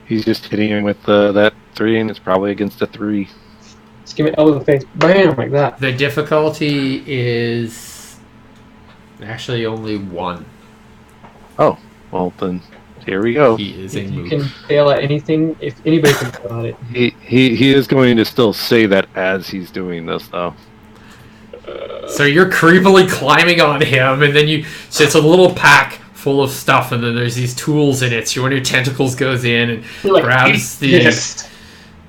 he's just hitting him with that 3, and it's probably against a 3. Just give me elbow to the face. Bam! Like that. The difficulty is actually only 1. Oh, well then, here we go. He is a If you moob. can fail at anything, if anybody can fail at it. He is going to still say that as he's doing this, though. So you're creepily climbing on him, and then so it's a little pack full of stuff, and then there's these tools in it. So one of your tentacles goes in and You're like, grabs yes.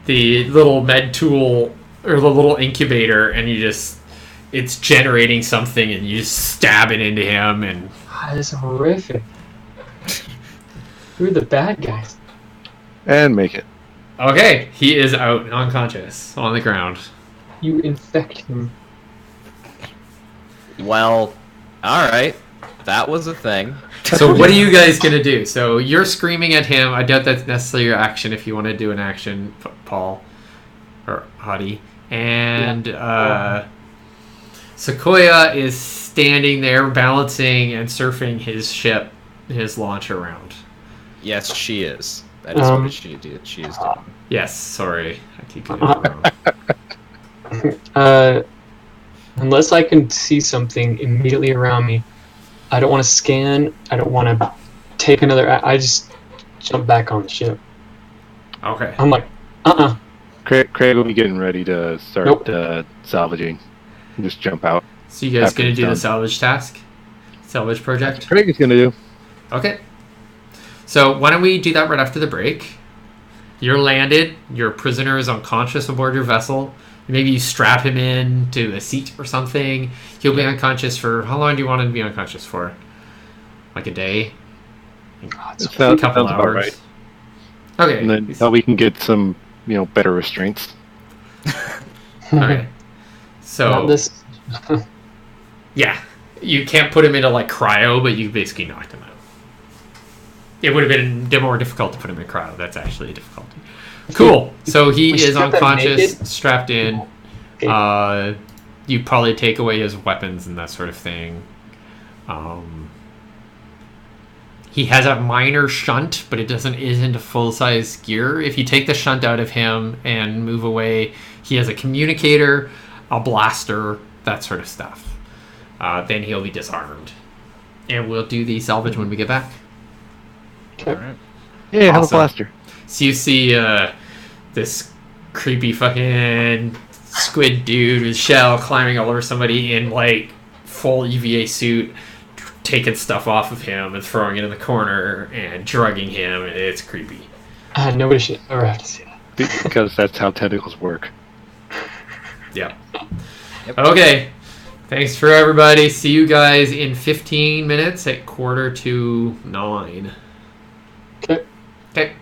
the little med tool or the little incubator, and it's generating something, and you just stab it into him, and Ah, that's horrific. Who are the bad guys? And make it. okay, he is out unconscious on the ground. You infect him. Well, alright. That was a thing. So what are you guys gonna do? So you're screaming at him. I doubt that's necessarily your action if you want to do an action, Paul or Hadi. And Sequoia is standing there balancing and surfing his ship, his launch around. Yes, she is. That is what she did. She is doing. Yes, sorry. I keep getting it wrong. Unless I can see something immediately around me, I don't want to scan. I don't want to take another. I just jump back on the ship. Okay. I'm like, Craig will be getting ready to start Nope. salvaging. Just jump out. So you guys After gonna it's do the done. salvage task? Salvage project? Craig is going to do. Okay. So why don't we do that right after the break? You're landed. Your prisoner is unconscious aboard your vessel. Maybe you strap him in to a seat or something. He'll be unconscious for... How long do you want him to be unconscious for? Like a day? A Sounds couple about hours? right. Okay. And then we can get some, better restraints. Okay. So... not this. Yeah. You can't put him into, like, cryo, but you basically knocked him out. It would have been more difficult to put him in cryo. That's actually a difficulty. Cool. So he We is strip him unconscious, naked? strapped in. Okay. You probably take away his weapons and that sort of thing. He has a minor shunt, but it isn't a full-size gear. If you take the shunt out of him and move away, he has a communicator, a blaster, that sort of stuff. Then he'll be disarmed. And we'll do the salvage when we get back. Okay. Alright. Yeah, have a Awesome. blaster. So you see this creepy fucking squid dude with shell climbing all over somebody in like full EVA suit, taking stuff off of him and throwing it in the corner and drugging him. It's creepy. Nobody should ever have to see that. Because that's how tentacles work. Yep. Okay. Thanks for everybody. See you guys in 15 minutes at 8:45. Okay. Okay.